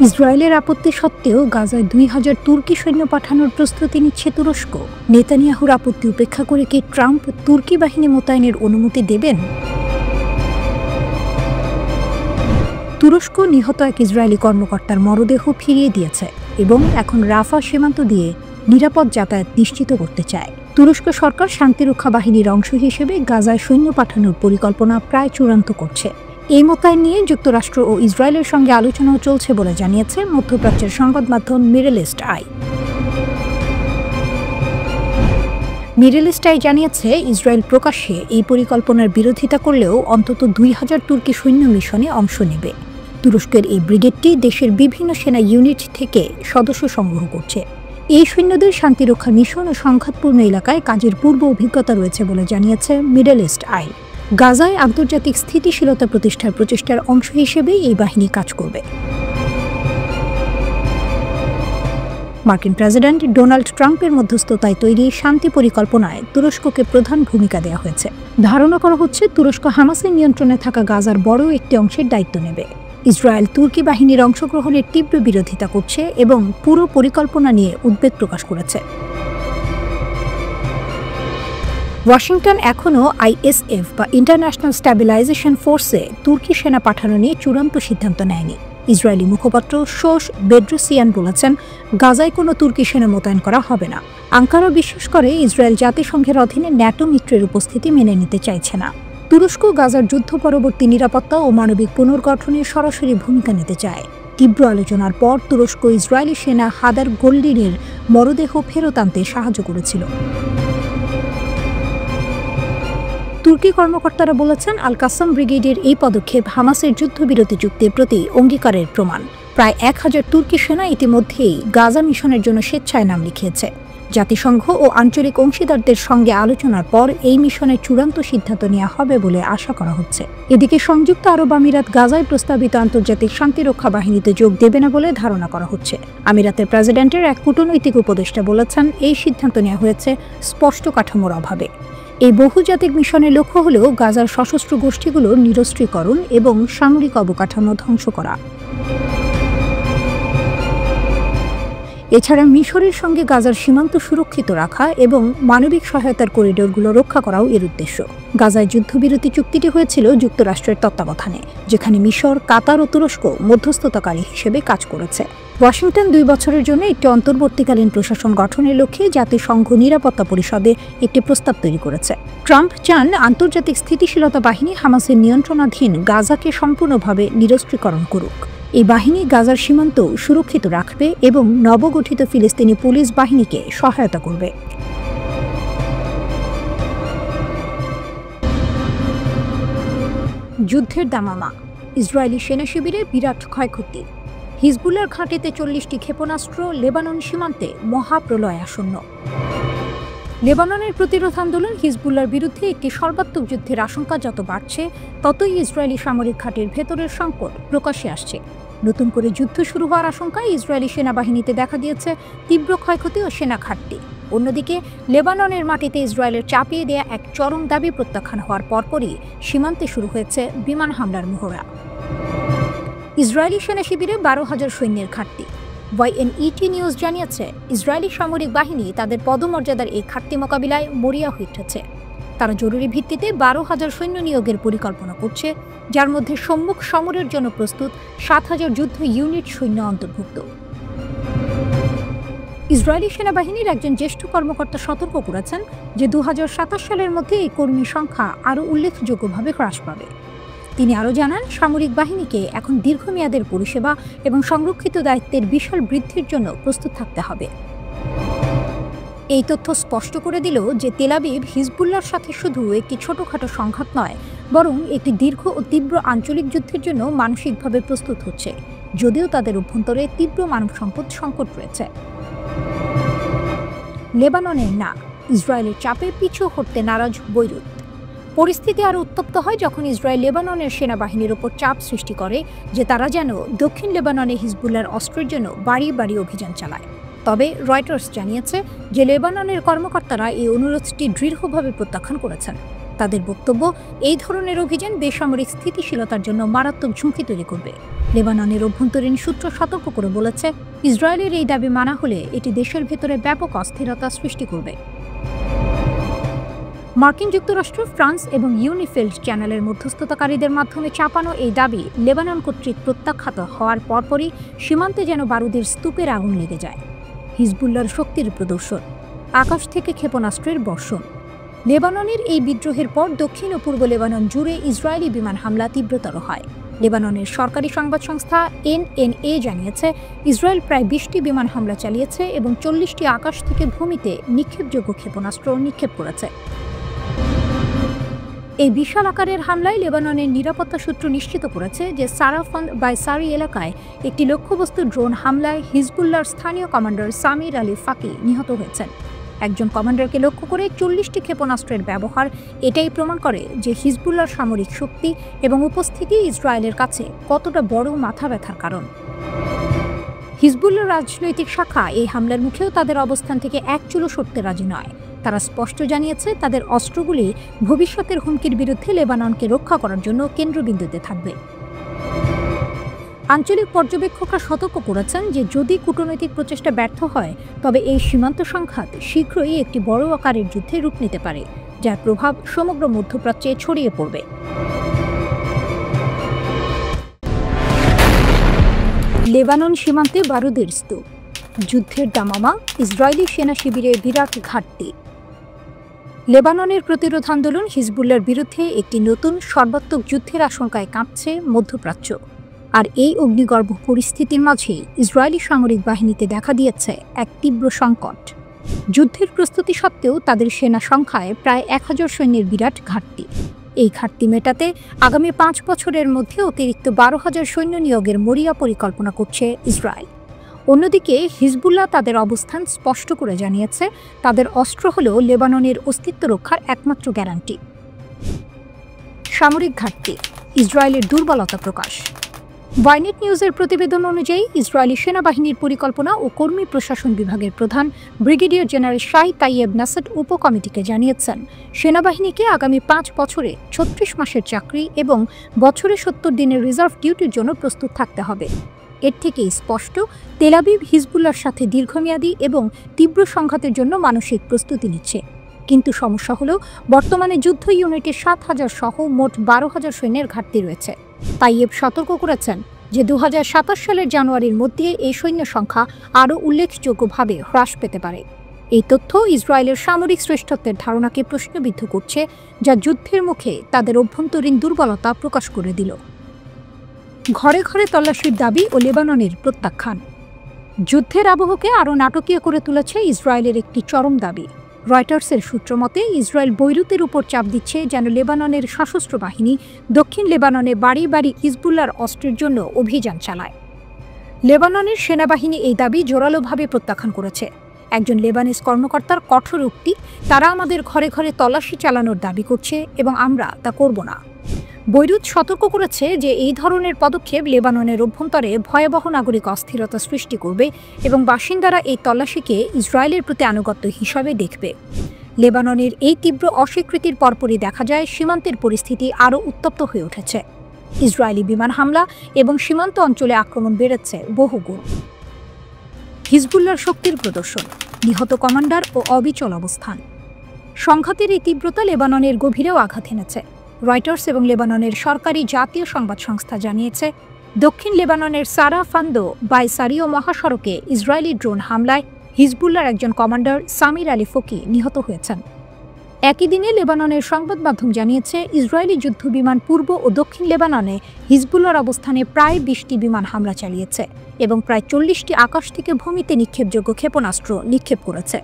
ইসরায়েলের আপত্তি সত্ত্বেও গাজায় ২,০০০ তুর্কি সৈন্য পাঠানোর প্রস্তুতি নিচ্ছে তুরস্ক। নেতানিয়াহুর আপত্তি উপেক্ষা করে কি ট্রাম্প তুর্কি বাহিনী মোতায়েনের অনুমতি দেবেন? তুরস্ক নিহত এক ইসরায়েলি কর্মকর্তার মরদেহ ফিরিয়ে দিয়েছে এবং এখন রাফা সীমান্ত দিয়ে নিরাপদ যাতায়াত নিশ্চিত করতে চায়। তুরস্ক সরকার শান্তিরক্ষা বাহিনীর অংশ হিসেবে গাজায় সৈন্য পাঠানোর পরিকল্পনা প্রায় চূড়ান্ত করছে। এই মোতায়েন নিয়ে যুক্তরাষ্ট্র ও ইসরায়েলের সঙ্গে আলোচনাও চলছে বলে জানিয়েছে মধ্যপ্রাচ্যের সংবাদ মাধ্যম middle East Eye. Middle East Eye জানিয়েছে, ইসরায়েল প্রকাশ্যে এই পরিকল্পনার বিরোধিতা করলেও অন্তত ২,০০০ তুর্কি সৈন্য মিশনে অংশ নেবে। তুরস্কের এই ব্রিগেডটি দেশের বিভিন্ন সেনা ইউনিট থেকে সদস্য সংগ্রহ করছে। এই সৈন্যদের শান্তিরক্ষা মিশন ও সংঘাতপূর্ণ এলাকায় কাজের পূর্ব অভিজ্ঞতা রয়েছে বলে জানিয়েছে মিডল ইস্ট আই। গাজায় আন্তর্জাতিক স্থিতিশীলতা প্রতিষ্ঠার প্রচেষ্টার অংশ হিসেবে এই বাহিনী কাজ করবে। মার্কিন প্রেসিডেন্ট ডোনাল্ড ট্রাম্পের মধ্যস্থতায় তৈরি শান্তি পরিকল্পনায় তুরস্ককে প্রধান ভূমিকা দেওয়া হয়েছে। ধারণা করা হচ্ছে তুরস্ক হামাসের নিয়ন্ত্রণে থাকা গাজার বড় একটি অংশের দায়িত্ব নেবে। ইসরায়েল তুর্কি বাহিনীর অংশগ্রহণের তীব্র বিরোধিতা করছে এবং পুরো পরিকল্পনা নিয়ে উদ্বেগ প্রকাশ করেছে। ওয়াশিংটন এখনও আইএসএফ বা ইন্টারন্যাশনাল স্ট্যাবিলাইজেশন ফোর্সে তুর্কি সেনা পাঠানো নিয়ে চূড়ান্ত সিদ্ধান্ত নেয়নি। ইসরায়েলি মুখপাত্র শোস বেড্রোসিয়ান বলেছেন, গাজায় কোনো তুর্কি সেনা মোতায়েন করা হবে না। আঙ্কারা বিশ্বাস করে ইসরায়েল জাতিসংঘের অধীনে ন্যাটো মিত্রের উপস্থিতি মেনে নিতে চাইছে না। তুরস্ক গাজার যুদ্ধ পরবর্তী নিরাপত্তা ও মানবিক পুনর্গঠনে সরাসরি ভূমিকা নিতে চায়। তীব্র আলোচনার পর তুরস্ক ইসরায়েলি সেনা হাদার গোল্ডিনের মরদেহ ফেরত আনতে সাহায্য করেছিল। তুর্কি কর্মকর্তারা বলেছেন, আল কাসাম ব্রিগেডের এই পদক্ষেপ হামাসের যুদ্ধবিরতি চুক্তির প্রতি অঙ্গীকারের প্রমাণ। প্রায় ১,০০০ তুর্কি সেনা ইতিমধ্যেই গাজা মিশনের জন্য স্বেচ্ছায় নাম লিখিয়েছে। জাতিসংঘ ও আঞ্চলিক অংশীদারদের সঙ্গে আলোচনার পর এই মিশনের চূড়ান্ত সিদ্ধান্ত নেওয়া হবে বলে আশা করা হচ্ছে। এদিকে সংযুক্ত আরব আমিরাত গাজায় প্রস্তাবিত আন্তর্জাতিক শান্তিরক্ষা বাহিনীতে যোগ দেবে না বলে ধারণা করা হচ্ছে। আমিরাতের প্রেসিডেন্টের এক কূটনৈতিক উপদেষ্টা বলেছেন, এই সিদ্ধান্ত নেওয়া হয়েছে স্পষ্ট কাঠামোর অভাবে। এই বহুজাতিক মিশনের লক্ষ্য হল গাজার সশস্ত্র গোষ্ঠীগুলোর নিরস্ত্রীকরণ এবং সামরিক অবকাঠামো ধ্বংস করা। এছাড়া মিশরের সঙ্গে গাজার সীমান্ত সুরক্ষিত রাখা এবং মানবিক সহায়তার করিডোরগুলো রক্ষা করাও এর উদ্দেশ্য। গাজায় যুদ্ধবিরতি চুক্তিটি হয়েছিল যুক্তরাষ্ট্রের তত্ত্বাবধানে, যেখানে মিশর, কাতার ও তুরস্ক মধ্যস্থতাকারী হিসেবে কাজ করেছে। ওয়াশিংটন ২ বছরের জন্য একটি অন্তর্বর্তীকালীন প্রশাসন গঠনের লক্ষ্যে জাতিসংঘ নিরাপত্তা পরিষদে একটি প্রস্তাব তৈরি করেছে। ট্রাম্প চান আন্তর্জাতিক স্থিতিশীলতা বাহিনী হামাসের নিয়ন্ত্রণাধীন গাজাকে সম্পূর্ণভাবে নিরস্ত্রীকরণ করুক। এই বাহিনী গাজার সীমান্ত সুরক্ষিত রাখবে এবং নবগঠিত ফিলিস্তিনি পুলিশ বাহিনীকে সহায়তা করবে। যুদ্ধের দামামা, ইসরায়েলি সেনা শিবিরে বিরাট ক্ষয়ক্ষতি। হিজবুল্লাহর ঘাঁটিতে ৪০টি ক্ষেপণাস্ত্র, লেবানন সীমান্তে মহাপ্রলয় আসন্ন। লেবাননের প্রতিরোধ আন্দোলন হিজবুল্লাহর বিরুদ্ধে একটি সর্বাত্মক যুদ্ধের আশঙ্কা যত বাড়ছে, ততই ইসরায়েলি সামরিক ঘাঁটির ভেতরের সংকট প্রকাশ্যে আসছে। নতুন করে যুদ্ধ শুরু হওয়ার আশঙ্কায় ইসরায়েলি সেনাবাহিনীতে দেখা দিয়েছে তীব্র ক্ষয়ক্ষতি ও সেনা ঘাটতি। অন্যদিকে লেবাননের মাটিতে ইসরায়েলের চাপিয়ে দেয়া এক চরম দাবি প্রত্যাখ্যান হওয়ার পরপরই সীমান্তে শুরু হয়েছে বিমান হামলার মহড়া। ইসরায়েলি সেনা শিবিরে ১২,০০০ সৈন্যের ঘাটতি। ওয়াইএনইটি নিউজ জানিয়েছে, ইসরায়েলি সামরিক বাহিনী তাদের পদমর্যাদার এই ঘাটতি মোকাবিলায় মরিয়া হয়ে উঠেছে। তারা জরুরি ভিত্তিতে ১২,০০০ সৈন্য নিয়োগের পরিকল্পনা করছে, যার মধ্যে সম্মুখ সমরের জন্য প্রস্তুত ৭,০০০ যুদ্ধ ইউনিট সৈন্য অন্তর্ভুক্ত। ইসরায়েলি সেনাবাহিনীর একজন জ্যেষ্ঠ কর্মকর্তা সতর্ক করেছেন যে ২০২৭ সালের মধ্যে এই কর্মী সংখ্যা আরও উল্লেখযোগ্যভাবে হ্রাস পাবে। তিনি আরও জানান, সামরিক বাহিনীকে এখন দীর্ঘমেয়াদের পরিষেবা এবং সংরক্ষিত দায়িত্বের বিশাল বৃদ্ধির জন্য প্রস্তুত থাকতে হবে। এই তথ্য স্পষ্ট করে দিল যে তেল আবিব হিজবুল্লাহর সাথে শুধু একটি ছোটখাটো সংঘাত নয়, বরং একটি দীর্ঘ ও তীব্র আঞ্চলিক যুদ্ধের জন্য মানসিকভাবে প্রস্তুত হচ্ছে, যদিও তাদের অভ্যন্তরে তীব্র মানব সম্পদ সংকট রয়েছে। লেবাননের না, ইসরায়েলের চাপে পিছু হটতে নারাজ বৈরুত। পরিস্থিতি আরও উত্তপ্ত হয় যখন ইসরায়েল লেবাননের সেনাবাহিনীর ওপর চাপ সৃষ্টি করে যে তারা যেন দক্ষিণ লেবাননে হিজবুল্লাহর অস্ত্রের জন্য বাড়ি বাড়ি অভিযান চালায়। তবে রয়টার্স জানিয়েছে যে লেবাননের কর্মকর্তারা এই অনুরোধটি দৃঢ়ভাবে প্রত্যাখ্যান করেছেন। তাদের বক্তব্য, এই ধরনের অভিযান বেসামরিক স্থিতিশীলতার জন্য মারাত্মক ঝুঁকি তৈরি করবে। লেবাননের অভ্যন্তরীণ সূত্র সতর্ক করে বলেছে, ইসরায়েলের এই দাবি মানা হলে এটি দেশের ভেতরে ব্যাপক অস্থিরতা সৃষ্টি করবে। মার্কিন যুক্তরাষ্ট্র, ফ্রান্স এবং ইউনিফিল্ড চ্যানেলের মধ্যস্থতাকারীদের মাধ্যমে চাপানো এই দাবি লেবানন কর্তৃক প্রত্যাখ্যাত হওয়ার পরপরই সীমান্তে যেন বারুদের স্তূপের আগুন লেগে যায়। হিজবুল্লাহর শক্তির প্রদর্শন, আকাশ থেকে ক্ষেপণাস্ত্রের বর্ষণ। লেবাননের এই বিদ্রোহের পর দক্ষিণ ও পূর্ব লেবানন জুড়ে ইসরায়েলি বিমান হামলা তীব্রতর হয়। লেবাননের সরকারি সংবাদ সংস্থা এনএনএ জানিয়েছে, ইসরায়েল প্রায় 20টি বিমান হামলা চালিয়েছে এবং 40টি আকাশ থেকে ভূমিতে নিক্ষেপযোগ্য ক্ষেপণাস্ত্র নিক্ষেপ করেছে। এই বিশাল আকারের হামলায় লেবাননের নিরাপত্তা সূত্র নিশ্চিত করেছে যে সারাফান বাইসারি এলাকায় একটি লক্ষ্যবস্তু ড্রোন হামলায় হিজবুল্লাহর স্থানীয় কমান্ডার সামির আলী ফাকি নিহত হয়েছেন। একজন কমান্ডারকে লক্ষ্য করে 40টি ক্ষেপণাস্ত্রের ব্যবহার এটাই প্রমাণ করে যে হিজবুল্লাহর সামরিক শক্তি এবং উপস্থিতি ইসরায়েলের কাছে কতটা বড় মাথা ব্যথার কারণ। হিজবুল্লাহর রাজনৈতিক শাখা এই হামলার মুখেও তাদের অবস্থান থেকে এক চুলও সরতে রাজি নয়। তারা স্পষ্ট জানিয়েছে, তাদের অস্ত্রগুলি ভবিষ্যতের হুমকির বিরুদ্ধে লেবাননকে রক্ষা করার জন্য কেন্দ্রবিন্দুতে থাকবে। আঞ্চলিক পর্যবেক্ষকরা সতর্ক করেছেন যে যদি কূটনৈতিক প্রচেষ্টা ব্যর্থ হয় তবে এই সীমান্ত সংঘাত শীঘ্রই একটি বড় আকারের যুদ্ধে রূপ নিতে পারে, যার প্রভাব সমগ্র মধ্যপ্রাচ্যে ছড়িয়ে পড়বে। লেবানন সীমান্তে বারুদের স্তূপ, যুদ্ধের দামামা, ইসরায়েলি সেনা শিবিরে বিরাট ঘাটতি। লেবাননের প্রতিরোধ আন্দোলন হিজবুল্লাহর বিরুদ্ধে একটি নতুন সর্বাত্মক যুদ্ধের আশঙ্কায় কাঁপছে মধ্যপ্রাচ্য। আর এই অগ্নিগর্ভ পরিস্থিতির মাঝে ইসরায়েলি সামরিক বাহিনীতে দেখা দিয়েছে এক তীব্র সংকট। যুদ্ধের প্রস্তুতি সত্ত্বেও তাদের সেনা সংখ্যায় প্রায় 1000 সৈন্যের বিরাট ঘাটতি। এই ঘাটতি মেটাতে আগামী 5 বছরের মধ্যে অতিরিক্ত 12,000 সৈন্য নিয়োগের মরিয়া পরিকল্পনা করছে ইসরায়েল। অন্যদিকে হিজবুল্লাহ তাদের অবস্থান স্পষ্ট করে জানিয়েছে, তাদের অস্ত্র হল লেবাননের অস্তিত্ব রক্ষার একমাত্র গ্যারান্টি। সামরিক ঘাটতি, ইসরায়েলের দুর্বলতা প্রকাশ। ওয়াইনেট নিউজের প্রতিবেদন অনুযায়ী ইসরায়েলি সেনাবাহিনীর পরিকল্পনা ও কর্মী প্রশাসন বিভাগের প্রধান ব্রিগেডিয়ার জেনারেল শাই তাইয়েব নাসাদ উপকমিটিকে জানিয়েছেন, সেনাবাহিনীকে আগামী 5 বছরে 36 মাসের চাকরি এবং বছরে 70 দিনের রিজার্ভ ডিউটির জন্য প্রস্তুত থাকতে হবে। এর থেকেই স্পষ্ট, তেল আবিব হিজবুল্লাহর সাথে দীর্ঘমেয়াদী এবং তীব্র সংঘাতের জন্য মানসিক প্রস্তুতি নিচ্ছে। কিন্তু সমস্যা হলো, বর্তমানে যুদ্ধ ইউনিটে 7,000 সহ মোট 12,000 সৈন্যের ঘাটতি রয়েছে। তাইয়েব সতর্ক করেছেন যে 2027 সালের জানুয়ারির মধ্যে এই সৈন্য সংখ্যা আরও উল্লেখযোগ্যভাবে হ্রাস পেতে পারে। এই তথ্য ইসরায়েলের সামরিক শ্রেষ্ঠত্বের ধারণাকে প্রশ্নবিদ্ধ করছে, যা যুদ্ধের মুখে তাদের অভ্যন্তরীণ দুর্বলতা প্রকাশ করে দিল। ঘরে ঘরে তল্লাশির দাবি ও লেবাননের প্রত্যাখ্যান। যুদ্ধের আবহকে আরও নাটকীয় করে তুলেছে ইসরায়েলের একটি চরম দাবি। রয়টার্সের সূত্র মতে, ইসরায়েল বৈরুতের উপর চাপ দিচ্ছে যেন লেবাননের সশস্ত্র বাহিনী দক্ষিণ লেবাননে বাড়ি বাড়ি হিজবুল্লাহর অস্ত্রের জন্য অভিযান চালায়। লেবাননের সেনাবাহিনী এই দাবি জোরালোভাবে প্রত্যাখ্যান করেছে। একজন লেবানিজ কর্মকর্তার কঠোর উক্তি, তারা আমাদের ঘরে ঘরে তল্লাশি চালানোর দাবি করছে এবং আমরা তা করব না। বৈরুত সতর্ক করেছে যে এই ধরনের পদক্ষেপ লেবাননের অভ্যন্তরে ভয়াবহ নাগরিক অস্থিরতা সৃষ্টি করবে এবং বাসিন্দারা এই তল্লাশিকে ইসরায়েলের প্রতি আনুগত্য হিসাবে দেখবে। লেবাননের এই তীব্র অস্বীকৃতির পরপরই দেখা যায় সীমান্তের পরিস্থিতি আরও উত্তপ্ত হয়ে উঠেছে। ইসরায়েলি বিমান হামলা এবং সীমান্ত অঞ্চলে আক্রমণ বেড়েছে বহুগুণ। হিজবুল্লাহর শক্তির প্রদর্শন, নিহত কমান্ডার ও অবিচল অবস্থান। সংঘাতের এই তীব্রতা লেবাননের গভীরেও আঘাত এনেছে। রয়টার্স এবং লেবাননের সরকারি জাতীয় সংবাদ সংস্থা জানিয়েছে, দক্ষিণ লেবাননের সারা ফান্দো বাইসারিও মহাসড়কে ইসরায়েলি ড্রোন হামলায় হিজবুল্লাহর একজন কমান্ডার সামির আলী ফকি নিহত হয়েছেন। একই দিনে লেবাননের সংবাদ মাধ্যম জানিয়েছে, ইসরায়েলি যুদ্ধবিমান পূর্ব ও দক্ষিণ লেবাননে হিজবুল্লাহর অবস্থানে প্রায় 20টি বিমান হামলা চালিয়েছে এবং প্রায় 40টি আকাশ থেকে ভূমিতে নিক্ষেপযোগ্য ক্ষেপণাস্ত্র নিক্ষেপ করেছে।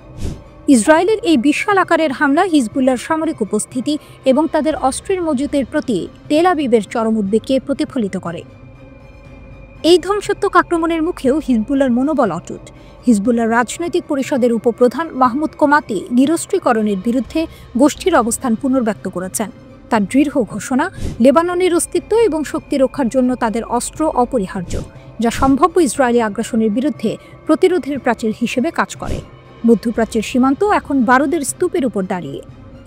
ইসরায়েলের এই বিশাল আকারের হামলা হিজবুল্লাহর সামরিক উপস্থিতি এবং তাদের অস্ত্রের মজুতের প্রতি তেল আবিবের চরম উদ্বেগকে প্রতিফলিত করে। এই ধ্বংসাত্মক আক্রমণের মুখেও হিজবুল্লাহর মনোবল অটুট। হিজবুল্লাহর রাজনৈতিক পরিষদের উপপ্রধান মাহমুদ কোমাতি নিরস্ত্রীকরণের বিরুদ্ধে গোষ্ঠীর অবস্থান পুনর্ব্যক্ত করেছেন। তার দৃঢ় ঘোষণা, লেবাননের অস্তিত্ব এবং শক্তি রক্ষার জন্য তাদের অস্ত্র অপরিহার্য, যা সম্ভাব্য ইসরায়েলি আগ্রাসনের বিরুদ্ধে প্রতিরোধের প্রাচীর হিসেবে কাজ করে। মধ্যপ্রাচ্যের সীমান্ত এখন বারুদের স্তূপের উপর দাঁড়িয়ে।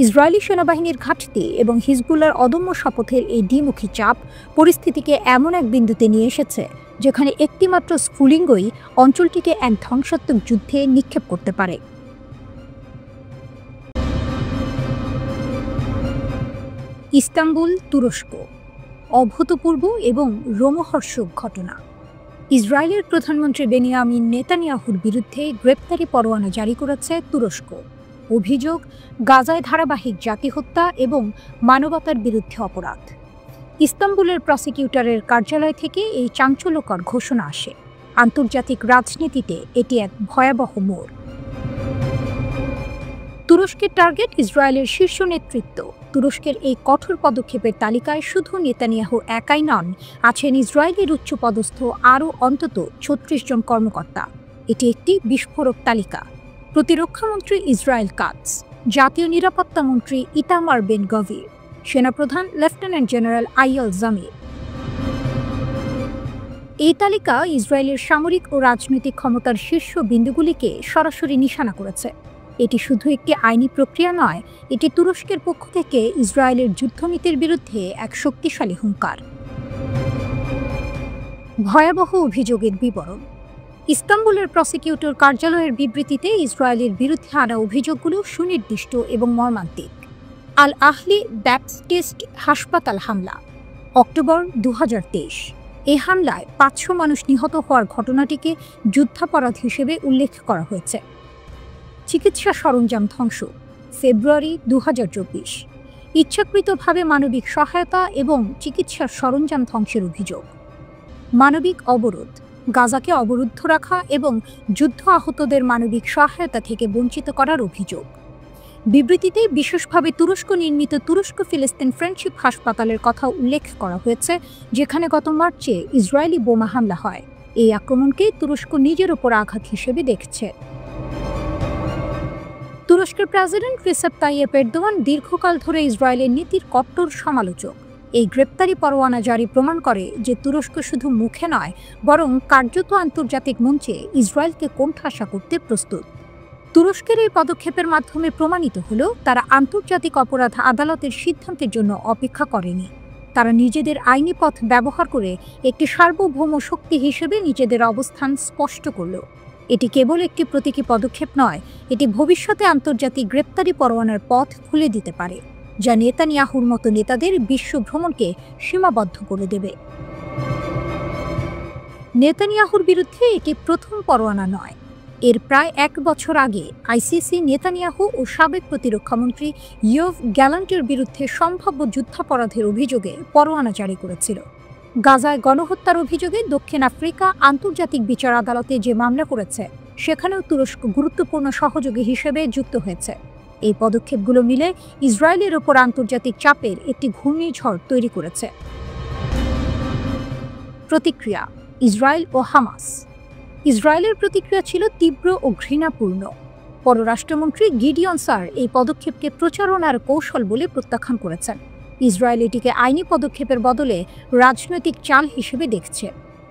ইসরায়েলি সেনাবাহিনীর ঘাটতি এবং হিজবুল্লাহর অদম্য শপথের এই দ্বিমুখী চাপ পরিস্থিতিকে এমন এক বিন্দুতে নিয়ে এসেছে যেখানে একটিমাত্র স্ফুলিঙ্গই অঞ্চলটিকে এক ধ্বংসাত্মক যুদ্ধে নিক্ষেপ করতে পারে। ইস্তাম্বুল, তুরস্ক। অভূতপূর্ব এবং রোমহর্ষক ঘটনা। ইসরায়েলের প্রধানমন্ত্রী বেনিয়ামিন নেতানিয়াহুর বিরুদ্ধে গ্রেপ্তারি পরোয়ানা জারি করেছে তুরস্ক। অভিযোগ, গাজায় ধারাবাহিক জাতিহত্যা এবং মানবতার বিরুদ্ধে অপরাধ। ইস্তাম্বুলের প্রসিকিউটরের কার্যালয় থেকে এই চাঞ্চল্যকর ঘোষণা আসে। আন্তর্জাতিক রাজনীতিতে এটি এক ভয়াবহ মোড়। তুরস্কের টার্গেট ইসরায়েলের শীর্ষ নেতৃত্ব। তুরস্কের এই কঠোর পদক্ষেপের তালিকায় শুধু নেতানিয়াহু একাই নন, আছেন ইসরায়েলের উচ্চপদস্থ আরও অন্তত ৩৬ জন কর্মকর্তা। এটি একটি বিস্ফোরক তালিকা। প্রতিরক্ষামন্ত্রী ইসরায়েল কাটস, জাতীয় নিরাপত্তা মন্ত্রী ইতামার বেন গভির, সেনাপ্রধান লেফটেন্যান্ট জেনারেল আইয়াল জামির। এই তালিকা ইসরায়েলের সামরিক ও রাজনৈতিক ক্ষমতার শীর্ষ বিন্দুগুলিকে সরাসরি নিশানা করেছে। এটি শুধু একটি আইনি প্রক্রিয়া নয়, এটি তুরস্কের পক্ষ থেকে ইসরায়েলের যুদ্ধনীতির বিরুদ্ধে এক শক্তিশালী হুঙ্কার। ভয়াবহ অভিযোগের বিবরণ। ইস্তাম্বুলের প্রসিকিউটর কার্যালয়ের বিবৃতিতে ইসরায়েলের বিরুদ্ধে আনা অভিযোগগুলো সুনির্দিষ্ট এবং মর্মান্তিক। আল আহলি ব্যাপটিস্ট হাসপাতাল হামলা, অক্টোবর ২০২৩। এই হামলায় ৫০০ মানুষ নিহত হওয়ার ঘটনাটিকে যুদ্ধাপরাধ হিসেবে উল্লেখ করা হয়েছে। চিকিৎসা সরঞ্জাম ধ্বংস, ফেব্রুয়ারি ২০২৪। ইচ্ছাকৃতভাবে মানবিক সহায়তা এবং চিকিৎসার সরঞ্জাম ধ্বংসের অভিযোগ। মানবিক অবরোধ, গাজাকে অবরুদ্ধ রাখা এবং যুদ্ধ আহতদের মানবিক সহায়তা থেকে বঞ্চিত করার অভিযোগ। বিবৃতিতে বিশেষভাবে তুরস্ক নির্মিত তুরস্ক ফিলিস্তিন ফ্রেন্ডশিপ হাসপাতালের কথা উল্লেখ করা হয়েছে, যেখানে গত মার্চে ইসরায়েলি বোমা হামলা হয়। এই আক্রমণকে তুরস্ক নিজের ওপর আঘাত হিসেবে দেখছে। তুরস্কের প্রেসিডেন্ট রিসেপ তাইয়েপ এরদোয়ান দীর্ঘকাল ধরে ইসরায়েলের নীতির কট্টর সমালোচক। এই গ্রেপ্তারি পরোয়ানা জারি প্রমাণ করে যে তুরস্ক শুধু মুখে নয়, বরং কার্যত আন্তর্জাতিক মঞ্চে ইসরায়েলকে কোণঠাসা করতে প্রস্তুত। তুরস্কের এই পদক্ষেপের মাধ্যমে প্রমাণিত হল তারা আন্তর্জাতিক অপরাধ আদালতের সিদ্ধান্তের জন্য অপেক্ষা করেনি। তারা নিজেদের আইনি পথ ব্যবহার করে একটি সার্বভৌম শক্তি হিসেবে নিজেদের অবস্থান স্পষ্ট করল। এটি কেবল একটি প্রতীকী পদক্ষেপ নয়, এটি ভবিষ্যতে আন্তর্জাতিক গ্রেপ্তারি পরোয়ানার পথ খুলে দিতে পারে, যা নেতানিয়াহুর মতো নেতাদের বিশ্ব ভ্রমণকে সীমাবদ্ধ করে দেবে। নেতানিয়াহুর বিরুদ্ধে এটি প্রথম পরোয়ানা নয়। এর প্রায় ১ বছর আগে আইসিসি নেতানিয়াহু ও সাবেক প্রতিরক্ষামন্ত্রী ইয়োভ গ্যালান্টের বিরুদ্ধে সম্ভাব্য যুদ্ধাপরাধের অভিযোগে পরোয়ানা জারি করেছিল। গাজায় গণহত্যার অভিযোগে দক্ষিণ আফ্রিকা আন্তর্জাতিক বিচার আদালতে যে মামলা করেছে, সেখানেও তুরস্ক গুরুত্বপূর্ণ সহযোগী হিসেবে যুক্ত হয়েছে। এই পদক্ষেপগুলো মিলে ইসরায়েলের ওপর আন্তর্জাতিক চাপের একটি ঘূর্ণিঝড় তৈরি করেছে। প্রতিক্রিয়া, ইসরায়েল ও হামাস। ইসরায়েলের প্রতিক্রিয়া ছিল তীব্র ও ঘৃণাপূর্ণ। পররাষ্ট্রমন্ত্রী গিডিয়ন সার এই পদক্ষেপকে প্রচারণার কৌশল বলে প্রত্যাখ্যান করেছেন। ইসরায়েল এটিকে আইনি পদক্ষেপের বদলে রাজনৈতিক চাল হিসেবে দেখছে।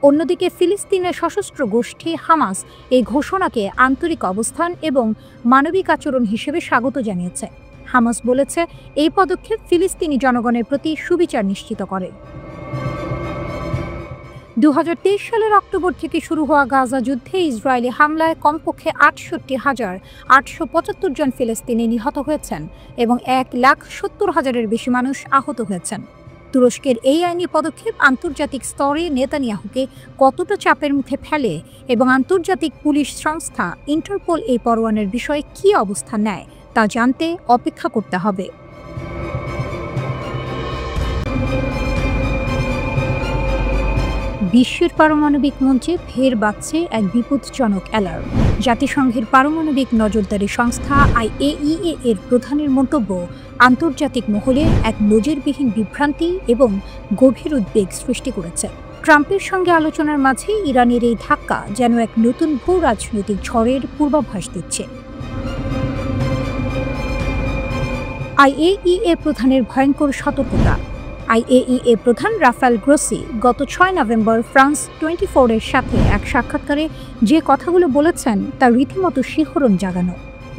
অন্যদিকে ফিলিস্তিনের সশস্ত্র গোষ্ঠী হামাস এই ঘোষণাকে আন্তরিক অবস্থান এবং মানবিক আচরণ হিসেবে স্বাগত জানিয়েছে। হামাস বলেছে, এই পদক্ষেপ ফিলিস্তিনি জনগণের প্রতি সুবিচার নিশ্চিত করে। ২০২৩ সালের অক্টোবর থেকে শুরু হওয়া গাজা যুদ্ধে ইসরায়েলি হামলায় কমপক্ষে ৬৮,৮৭৫ জন ফিলিস্তিনি নিহত হয়েছেন এবং ১,৭০,০০০-এর বেশি মানুষ আহত হয়েছেন। তুরস্কের এই আইনি পদক্ষেপ আন্তর্জাতিক স্তরে নেতানিয়াহুকে কতটা চাপের মুখে ফেলে এবং আন্তর্জাতিক পুলিশ সংস্থা ইন্টারপোল এই পরোয়ানার বিষয়ে কী অবস্থান নেয় তা জানতে অপেক্ষা করতে হবে। বিশ্বের পারমাণবিক মঞ্চে ফের বাজছে এক বিপজ্জনক অ্যালার্ম। জাতিসংঘের পারমাণবিক নজরদারি সংস্থা IAEA এর প্রধানের মন্তব্য আন্তর্জাতিক মহলে এক নজিরবিহীন বিভ্রান্তি এবং গভীর উদ্বেগ সৃষ্টি করেছে। ট্রাম্পের সঙ্গে আলোচনার মাঝে ইরানের এই ধাক্কা যেন এক নতুন ভূ রাজনৈতিক ঝড়ের পূর্বাভাস দিচ্ছে। IAEA প্রধানের ভয়ঙ্কর সতর্কতা। IAEA প্রধান রাফায়েল গ্রোসি গত ৬ নভেম্বর ফ্রান্স 24-এর সাথে এক সাক্ষাৎকারে যে কথাগুলো বলেছেন তা রীতিমতো শিহরণ জাগানো।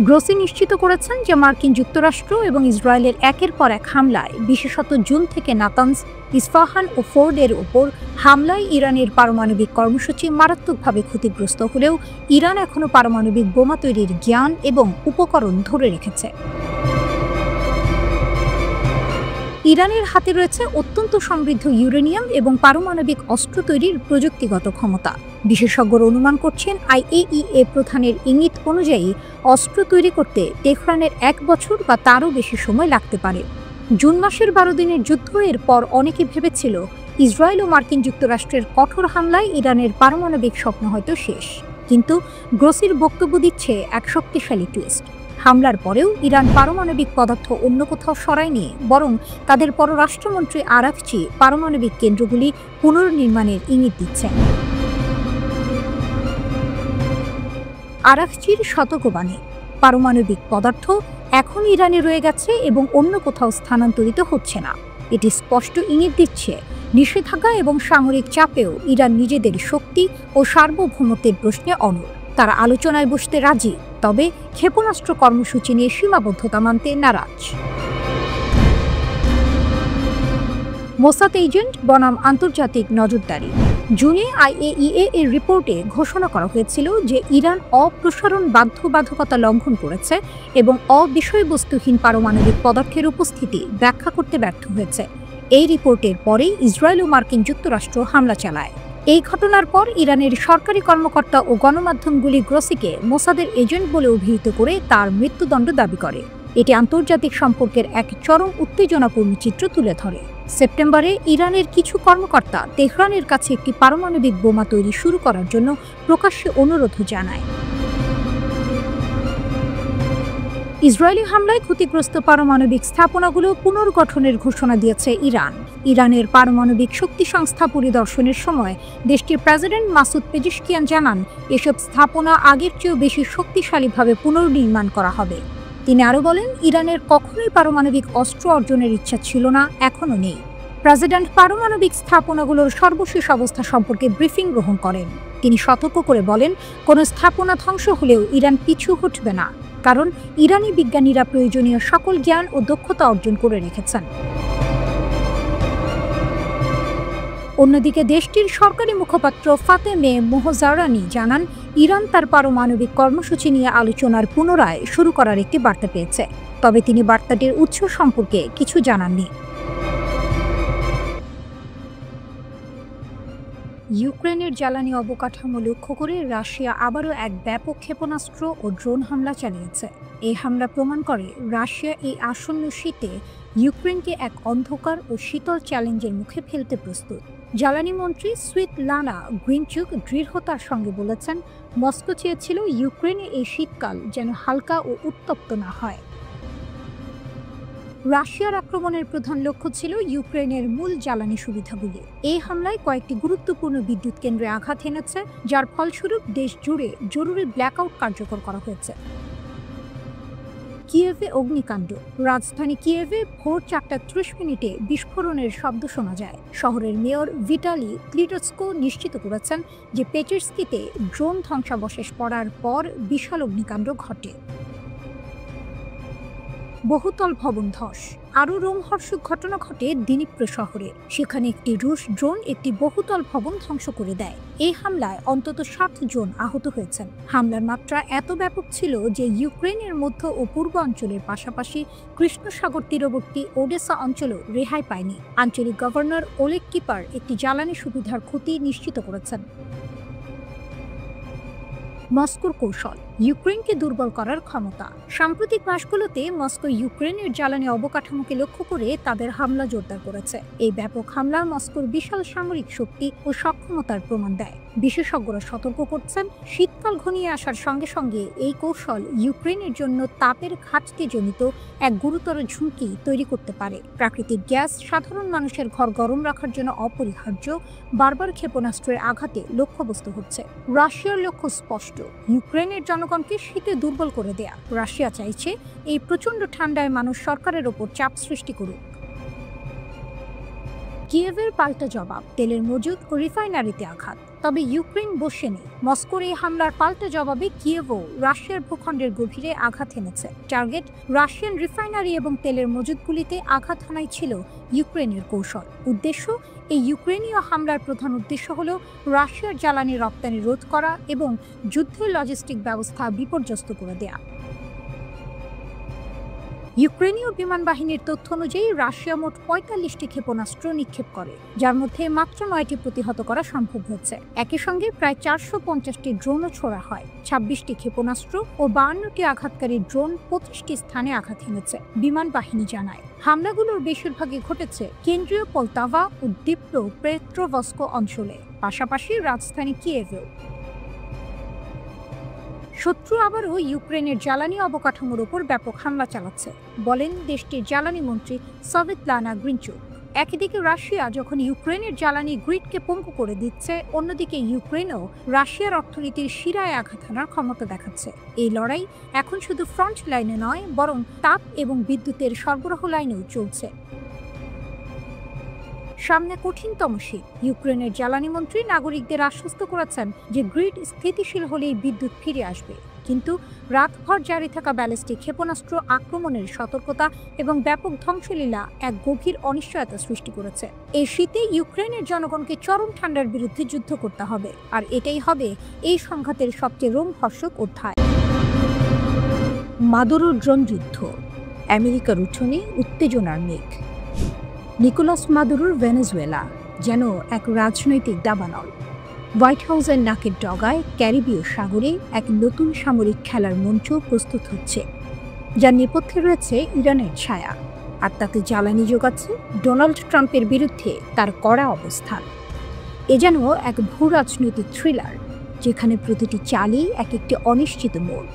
গ্রোসি নিশ্চিত করেছেন যে মার্কিন যুক্তরাষ্ট্র এবং ইসরায়েলের একের পর এক হামলায়, বিশেষত জুন থেকে নাতানজ, ইস্পাহান ও ফোর্ডের ওপর হামলায় ইরানের পারমাণবিক কর্মসূচি মারাত্মকভাবে ক্ষতিগ্রস্ত হলেও ইরান এখনও পারমাণবিক বোমা তৈরির জ্ঞান এবং উপকরণ ধরে রেখেছে। ইরানের হাতে রয়েছে অত্যন্ত সমৃদ্ধ ইউরেনিয়াম এবং পারমাণবিক অস্ত্র তৈরির প্রযুক্তিগত ক্ষমতা। বিশেষজ্ঞরা অনুমান করছেন IAEA প্রধানের ইঙ্গিত অনুযায়ী অস্ত্র তৈরি করতে তেহরানের 1 বছর বা তারও বেশি সময় লাগতে পারে। জুন মাসের 12 দিনের যুদ্ধ এর পর অনেকে ভেবেছিল ইসরায়েল ও মার্কিন যুক্তরাষ্ট্রের কঠোর হামলায় ইরানের পারমাণবিক স্বপ্ন হয়তো শেষ, কিন্তু গ্রোসির বক্তব্য দিচ্ছে এক শক্তিশালী টুইস্ট। হামলার পরেও ইরান পারমাণবিক পদার্থ অন্য কোথাও সরায়নি, বরং তাদের পররাষ্ট্রমন্ত্রী আরাকচি পারমাণবিক কেন্দ্রগুলি পুনর্নির্মাণের ইঙ্গিত দিচ্ছেন। আরাকচির সতর্কবাণী, পারমাণবিক পদার্থ এখন ইরানে রয়ে গেছে এবং অন্য কোথাও স্থানান্তরিত হচ্ছে না। এটি স্পষ্ট ইঙ্গিত দিচ্ছে নিষেধাজ্ঞা এবং সামরিক চাপেও ইরান নিজেদের শক্তি ও সার্বভৌমত্বের প্রশ্নে অনড়। তারা আলোচনায় বসতে রাজি, তবে ক্ষেপণাস্ত্র কর্মসূচি নিয়ে সীমাবদ্ধতা মানতে নারাজ। মোসাদ এজেন্ট বনাম আন্তর্জাতিক নজরদারি। জুনে IAEA এর রিপোর্টে ঘোষণা করা হয়েছিল যে ইরান অপ্রসারণ বাধ্যবাধকতা লঙ্ঘন করেছে এবং অবিষয়বস্তুহীন পারমাণবিক পদার্থের উপস্থিতি ব্যাখ্যা করতে ব্যর্থ হয়েছে। এই রিপোর্টের পরেই ইসরায়েল ও মার্কিন যুক্তরাষ্ট্র হামলা চালায়। এই ঘটনার পর ইরানের সরকারি কর্মকর্তা ও গণমাধ্যমগুলি গ্রোসিকে মোসাদের এজেন্ট বলে অভিহিত করে তার মৃত্যুদণ্ড দাবি করে। এটি আন্তর্জাতিক সম্পর্কের এক চরম উত্তেজনাপূর্ণ চিত্র তুলে ধরে। সেপ্টেম্বরে ইরানের কিছু কর্মকর্তা তেহরানের কাছে একটি পারমাণবিক বোমা তৈরি শুরু করার জন্য প্রকাশ্যে অনুরোধ জানায়। ইসরায়েলি হামলায় ক্ষতিগ্রস্ত পারমাণবিক স্থাপনাগুলো পুনর্গঠনের ঘোষণা দিয়েছে ইরান। ইরানের পারমাণবিক শক্তি সংস্থা পরিদর্শনের সময় দেশটির প্রেসিডেন্ট মাসুদ পেজিশকিয়ান জানান, এসব স্থাপনা আগের চেয়েও বেশি শক্তিশালীভাবে পুনর্নির্মাণ করা হবে। তিনি আরও বলেন, ইরানের কখনোই পারমাণবিক অস্ত্র অর্জনের ইচ্ছা ছিল না, এখনও নেই। প্রেসিডেন্ট পারমাণবিক স্থাপনাগুলোর সর্বশেষ অবস্থা সম্পর্কে ব্রিফিং গ্রহণ করেন। তিনি সতর্ক করে বলেন, কোনো স্থাপনা ধ্বংস হলেও ইরান পিছু হটবে না, কারণ ইরানি বিজ্ঞানীরা প্রয়োজনীয় সকল জ্ঞান ও দক্ষতা অর্জন করে রেখেছেন। অন্যদিকে দেশটির সরকারি মুখপাত্র ফাতেমে মোহজারানি জানান, ইরান তার পারমাণবিক কর্মসূচি নিয়ে আলোচনার পুনরায় শুরু করার একটি বার্তা পেয়েছে, তবে তিনি বার্তাটির উৎস সম্পর্কে কিছু জানাননি। ইউক্রেনের জ্বালানি অবকাঠামো লক্ষ্য করে রাশিয়া আবারও এক ব্যাপক ক্ষেপণাস্ত্র ও ড্রোন হামলা চালিয়েছে। এই হামলা প্রমাণ করে রাশিয়া এই আসন্ন শীতে ইউক্রেনকে এক অন্ধকার ও শীতল চ্যালেঞ্জের মুখে ফেলতে প্রস্তুত। জ্বালানি মন্ত্রী সুইতলানা গ্রিনচুক দৃঢ়তার সঙ্গে বলেছেন, মস্কো চেয়েছিল ইউক্রেনে এই শীতকাল যেন হালকা ও উত্তপ্ত না হয়। রাশিয়ার আক্রমণের প্রধান লক্ষ্য ছিল ইউক্রেনের মূল জ্বালানি সুবিধাগুলি। এই হামলায় কয়েকটি গুরুত্বপূর্ণ বিদ্যুৎ কেন্দ্রে আঘাত এনেছে, যার ফলস্বরূপ দেশ জুড়ে জরুরি ব্ল্যাকআউট কার্যকর করা হয়েছে। কিয়েভে অগ্নিকাণ্ড। রাজধানী কিয়েভে ভোর 4:30 বিস্ফোরণের শব্দ শোনা যায়। শহরের মেয়র ভিটালি ক্লিটস্কো নিশ্চিত করেছেন যে পেচেরস্কিতে ড্রোন ধ্বংসাবশেষ পড়ার পর বিশাল অগ্নিকাণ্ড ঘটে। বহুতল ভবন ধস। আরও রোমহর্ষক ঘটনা ঘটে দিনিপ্রো শহরে। সেখানে একটি রুশ ড্রোন একটি বহুতল ভবন ধ্বংস করে দেয়। এই হামলায় অন্তত 7 জন আহত হয়েছেন। হামলার মাত্রা এত ব্যাপক ছিল যে ইউক্রেনের মধ্য ও পূর্ব অঞ্চলের পাশাপাশি কৃষ্ণ সাগর তীরবর্তী ওডেসা অঞ্চলও রেহাই পায়নি। আঞ্চলিক গভর্নর ওলেগ কিপার একটি জ্বালানি সুবিধার ক্ষতি নিশ্চিত করেছেন। মস্কোর কৌশল, ইউক্রেনকে দুর্বল করার ক্ষমতা। সাম্প্রতিক মাসগুলোতে মস্কো ইউক্রেনের জ্বালানি অবকাঠামোকে লক্ষ্য করে তাদের হামলা জোরদার করেছে। এই ব্যাপক হামলা মস্কোর বিশাল সামরিক শক্তি ও সক্ষমতার প্রমাণ দেয়। বিশেষজ্ঞরা সতর্ক করছেন, শীতকাল ঘনিয়ে আসার সঙ্গে সঙ্গে এই কৌশল ইউক্রেনের জন্য তাপের ঘাটতিজনিত এক গুরুতর ঝুঁকি তৈরি করতে পারে। প্রাকৃতিক গ্যাস সাধারণ মানুষের ঘর গরম রাখার জন্য অপরিহার্য। বারবার ক্ষেপণাস্ত্রের আঘাতে লক্ষ্যবস্তু হচ্ছে। রাশিয়ার লক্ষ্য স্পষ্ট, ইউক্রেনের জনগণকে শীতে দুর্বল করে দেয়া। রাশিয়া চাইছে এই প্রচণ্ড ঠান্ডায় মানুষ সরকারের ওপর চাপ সৃষ্টি করুক। কিয়েভের পাল্টা জবাব, তেলের মজুদ ও রিফাইনারিতে আঘাত। তবে ইউক্রেন বসেনি। মস্কোর এই হামলার পাল্টা জবাবে কিয়েভও রাশিয়ার ভূখণ্ডের গভীরে আঘাত হেনেছে। টার্গেট রাশিয়ান রিফাইনারি এবং তেলের মজুদগুলিতে আঘাত হানাই ছিল ইউক্রেনের কৌশল। উদ্দেশ্য, এই ইউক্রেনীয় হামলার প্রধান উদ্দেশ্য হল রাশিয়ার জ্বালানি রপ্তানি রোধ করা এবং যুদ্ধের লজিস্টিক ব্যবস্থা বিপর্যস্ত করে দেয়া। ইউক্রেনীয় বিমান বাহিনীর তথ্য অনুযায়ী রাশিয়া মোট ৪৫টি ক্ষেপণাস্ত্র নিক্ষেপ করে, যার মধ্যে মাত্র ৯টি প্রতিহত করা সম্ভব হয়েছে। একই সঙ্গে প্রায় ৪৫০টি ড্রোনও ছোড়া হয়। ২৬টি ক্ষেপণাস্ত্র ও ৫২টি আঘাতকারী ড্রোন ২৫টি স্থানে আঘাত হেনেছে, বিমান বাহিনী জানায়। হামলাগুলোর বেশিরভাগই ঘটেছে কেন্দ্রীয় পোলতাভা ও ডিপ্লো পেট্রোভস্ক অঞ্চলে, পাশাপাশি রাজধানী কিয়েভেও। শত্রু আবারও ইউক্রেনের জ্বালানি অবকাঠামোর ওপর ব্যাপক হামলা চালাচ্ছে, বলেন দেশটির জ্বালানি মন্ত্রী সভিতলানা গ্রিনচুক। একদিকে রাশিয়া যখন ইউক্রেনের জ্বালানি গ্রিডকে পঙ্গু করে দিচ্ছে, অন্যদিকে ইউক্রেনও রাশিয়ার অর্থনীতির শিরায় আঘাত হানার ক্ষমতা দেখাচ্ছে। এই লড়াই এখন শুধু ফ্রন্ট লাইনে নয়, বরং তাপ এবং বিদ্যুতের সরবরাহ লাইনেও চলছে। সামনে কঠিনতম শীত। ইউক্রেনের জ্বালানি মন্ত্রী নাগরিকদের আশ্বস্ত করেছেন যে গ্রিড স্থিতিশীল হলেই বিদ্যুৎ ফিরে আসবে। কিন্তু রাতভর জারি থাকা ব্যালিস্টিক ক্ষেপণাস্ত্র আক্রমণের সতর্কতা এবং ব্যাপক ধ্বংসলীলা এক গভীর অনিশ্চয়তা সৃষ্টি করেছে। এই শীতে ইউক্রেনের জনগণকে চরম ঠান্ডার বিরুদ্ধে যুদ্ধ করতে হবে, আর এটাই হবে এই সংঘাতের সবচেয়ে রোমহর্ষক অধ্যায়। মাদুরোর ড্রোন যুদ্ধ, আমেরিকার উঠোনে উত্তেজনার মেঘ। নিকোলাস মাদুরোর ভেনেজুয়েলা যেন এক রাজনৈতিক দাবানল। হোয়াইট হাউসের নাকের ডগায় ক্যারিবীয় সাগরে এক নতুন সামরিক খেলার মঞ্চ প্রস্তুত হচ্ছে, যার নেপথ্যে রয়েছে ইরানের ছায়া, আর তাতে জ্বালানি যোগাচ্ছে ডোনাল্ড ট্রাম্পের বিরুদ্ধে তার কড়া অবস্থান। এ যেন এক ভূ রাজনৈতিক থ্রিলার, যেখানে প্রতিটি চালই এক একটি অনিশ্চিত মোড়।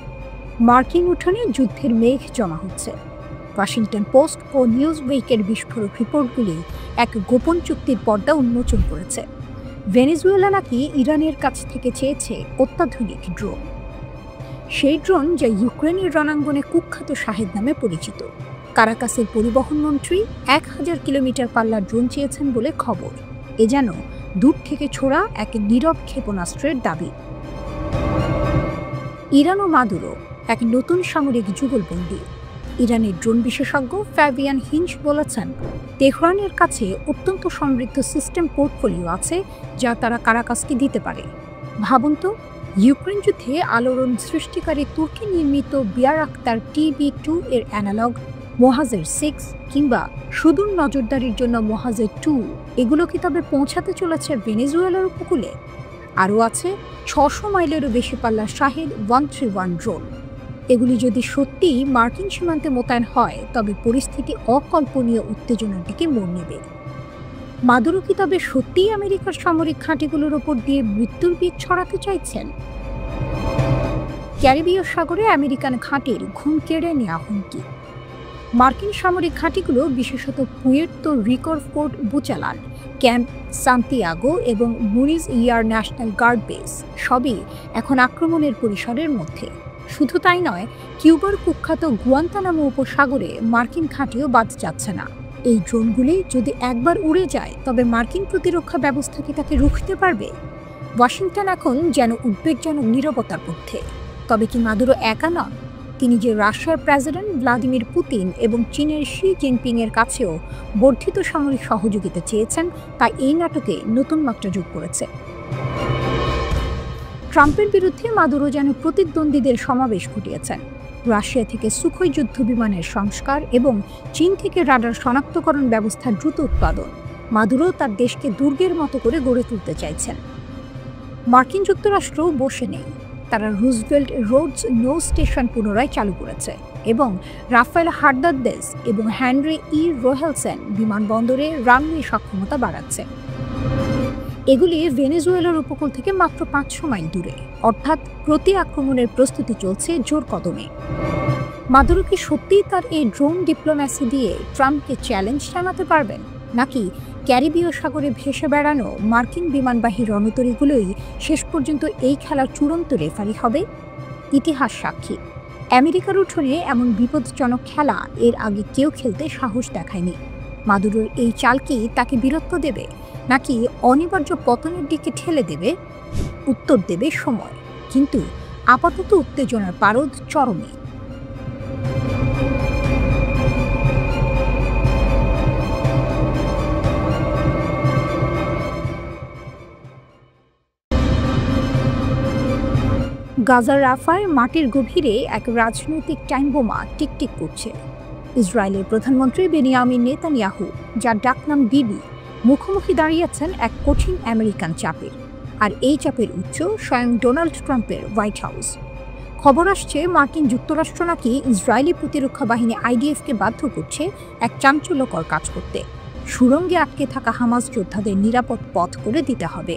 মার্কিন উঠোনে যুদ্ধের মেঘ জমা হচ্ছে। ওয়াশিংটন পোস্ট ও নিউজ উইকের বিস্ফোরক রিপোর্টগুলি এক গোপন চুক্তির পর্দা উন্মোচন করেছে। ভেনেজুয়েলা নাকি ইরানের কাছ থেকে চেয়েছে অত্যাধুনিক ড্রোন, সেই ড্রোন যা ইউক্রেনের রণাঙ্গনে কুখ্যাত শাহেদ নামে পরিচিত। কারাকাসের পরিবহন মন্ত্রী ১০০০ কিলোমিটার পাল্লার ড্রোন চেয়েছেন বলে খবর। এ যেন দূর থেকে ছোড়া এক নীরব ক্ষেপণাস্ত্রের দাবি। ইরান ও মাদুরো এক নতুন সামরিক যুগলবন্দী। ইরানের ড্রোন বিশেষজ্ঞ ফ্যাবিয়ান হিঞ্চ বলেছেন, তেহরানের কাছে অত্যন্ত সমৃদ্ধ সিস্টেম পোর্টফোলিও আছে যা তারা কারাকাসকে দিতে পারে। ভাবুন তো, ইউক্রেন যুদ্ধে আলোড়ন সৃষ্টিকারী তুর্কি নির্মিত বিয়ারাক্তার TB2 এর অ্যানালগ মোহাজের 6 কিংবা সুদূর নজরদারির জন্য মোহাজের 2, এগুলো কি তবে পৌঁছাতে চলেছে ভেনেজুয়েলার উপকূলে? আরও আছে ৬০০ মাইলেরও বেশি পাল্লার শাহেদ 131 ড্রোন। এগুলি যদি সত্যিই মার্কিন সীমান্তে মোতায়েন হয়, তবে পরিস্থিতি অকল্পনীয় উত্তেজনার দিকে মোড় নেবে। মাদুরো কি তবে সত্যিই আমেরিকার সামরিক ঘাঁটিগুলোর ওপর দিয়ে মৃত্যুর বীজ ছড়াতে চাইছেন? ক্যারিবীয় সাগরে আমেরিকান ঘাঁটির ঘুম কেড়ে নেওয়া হুমকি। মার্কিন সামরিক ঘাঁটিগুলো, বিশেষত পুয়ের্তো রিকোর ফোর্ট বুচালান, ক্যাম্প সান্তিয়াগো এবং মুনিজ ইয়ার ন্যাশনাল গার্ড বেস সবই এখন আক্রমণের পরিসরের মধ্যে। শুধু তাই নয়, কিউবার কুখ্যাত গুয়ান্তানামো উপসাগরে মার্কিন ঘাঁটিও বাদ যাচ্ছে না। এই ড্রোনগুলি যদি একবার উড়ে যায়, তবে মার্কিন প্রতিরক্ষা ব্যবস্থা কি তাকে রুখতে পারবে? ওয়াশিংটন এখন যেন উদ্বেগজনক নীরবতার মধ্যে। তবে কি মাদুরো একা নন? তিনি যে রাশিয়ার প্রেসিডেন্ট ভ্লাদিমির পুতিন এবং চীনের শি জিনপিংয়ের কাছেও বর্ধিত সামরিক সহযোগিতা চেয়েছেন, তা এই নাটকে নতুন মাত্রা যোগ করেছে। ট্রাম্পের বিরুদ্ধে মাদুরো যেন প্রতিদ্বন্দ্বীদের সমাবেশ ঘটিয়েছেন। রাশিয়া থেকে সুখোই যুদ্ধ বিমানের সংস্কার এবং চীন থেকে রাডার শনাক্তকরণ ব্যবস্থার দ্রুত উৎপাদন। মাদুরো তার দেশকে দুর্গের মতো করে গড়ে তুলতে চাইছেন। মার্কিন যুক্তরাষ্ট্রও বসে নেই। তারা রুজভেল্ট রোডস নৌ স্টেশন পুনরায় চালু করেছে এবং রাফায়েল হার্নান্দেজ এবং হেনরি রোহেলসেন বিমানবন্দরে রানওয়ে সক্ষমতা বাড়াচ্ছে। এগুলি ভেনেজুয়েলার উপকূল থেকে মাত্র ৫০০ মাইল দূরে, অর্থাৎ প্রতি আক্রমণের প্রস্তুতি চলছে জোর কদমে। মাদুরো কি সত্যিই তার এই ড্রোন ডিপ্লোম্যাসি দিয়ে ট্রাম্পকে চ্যালেঞ্জ জানাতে পারবেন, নাকি ক্যারিবীয় সাগরে ভেসে বেড়ানো মার্কিন বিমানবাহী রণতরীগুলোই শেষ পর্যন্ত এই খেলার চূড়ান্ত রেফারি হবে? ইতিহাস সাক্ষী, আমেরিকার উঠোনে এমন বিপজ্জনক খেলা এর আগে কেউ খেলতে সাহস দেখায়নি। মাদুরোর এই চাল কি তাকে বীরত্ব দেবে, নাকি অনিবার্য পতনের দিকে ঠেলে দেবে? উত্তর দেবে সময়। কিন্তু আপাতত উত্তেজনার পারদ চরমে। গাজার রাফায় মাটির গভীরে এক রাজনৈতিক টাইম বোমা টিকটিক করছে। ইসরায়েলের প্রধানমন্ত্রী বেনিয়ামিন নেতানিয়াহু, যার ডাকনাম বিবি, মুখোমুখি দাঁড়িয়েছেন এক কঠিন আমেরিকান চাপের। আর এই চাপের উৎস স্বয়ং ডোনাল্ড ট্রাম্পের হোয়াইট হাউস। খবর আসছে মার্কিন যুক্তরাষ্ট্র নাকি ইসরায়েলি প্রতিরক্ষা বাহিনী আইডিএফকে বাধ্য করছে এক চাঞ্চল্যকর কাজ করতে। সুড়ঙ্গে আটকে থাকা হামাস যোদ্ধাদের নিরাপদ পথ করে দিতে হবে।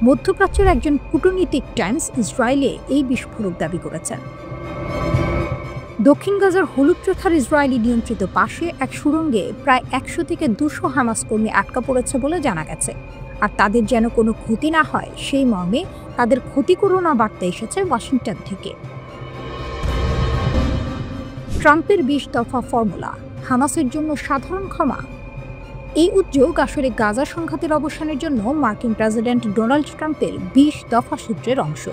মধ্যপ্রাচ্যের একজন কূটনীতিক টাইমস ইসরায়েলে এই বিস্ফোরক দাবি করেছেন। দক্ষিণ গাজার হলুদ রেখার ইসরায়েলি নিয়ন্ত্রিত পাশে এক সুড়ঙ্গে প্রায় 100 থেকে 200 হামাস কর্মী আটকা পড়েছে বলে জানা গেছে। আর তাদের যেন কোনো ক্ষতি না হয় সেই মর্মে তাদের ক্ষতি করো না বার্তা এসেছে ওয়াশিংটন থেকে। ট্রাম্পের 20 দফা ফর্মুলা, হামাসের জন্য সাধারণ ক্ষমা। এই উদ্যোগ আসলে গাজা সংঘাতের অবসানের জন্য মার্কিন প্রেসিডেন্ট ডোনাল্ড ট্রাম্পের 20 দফা সূত্রের অংশ।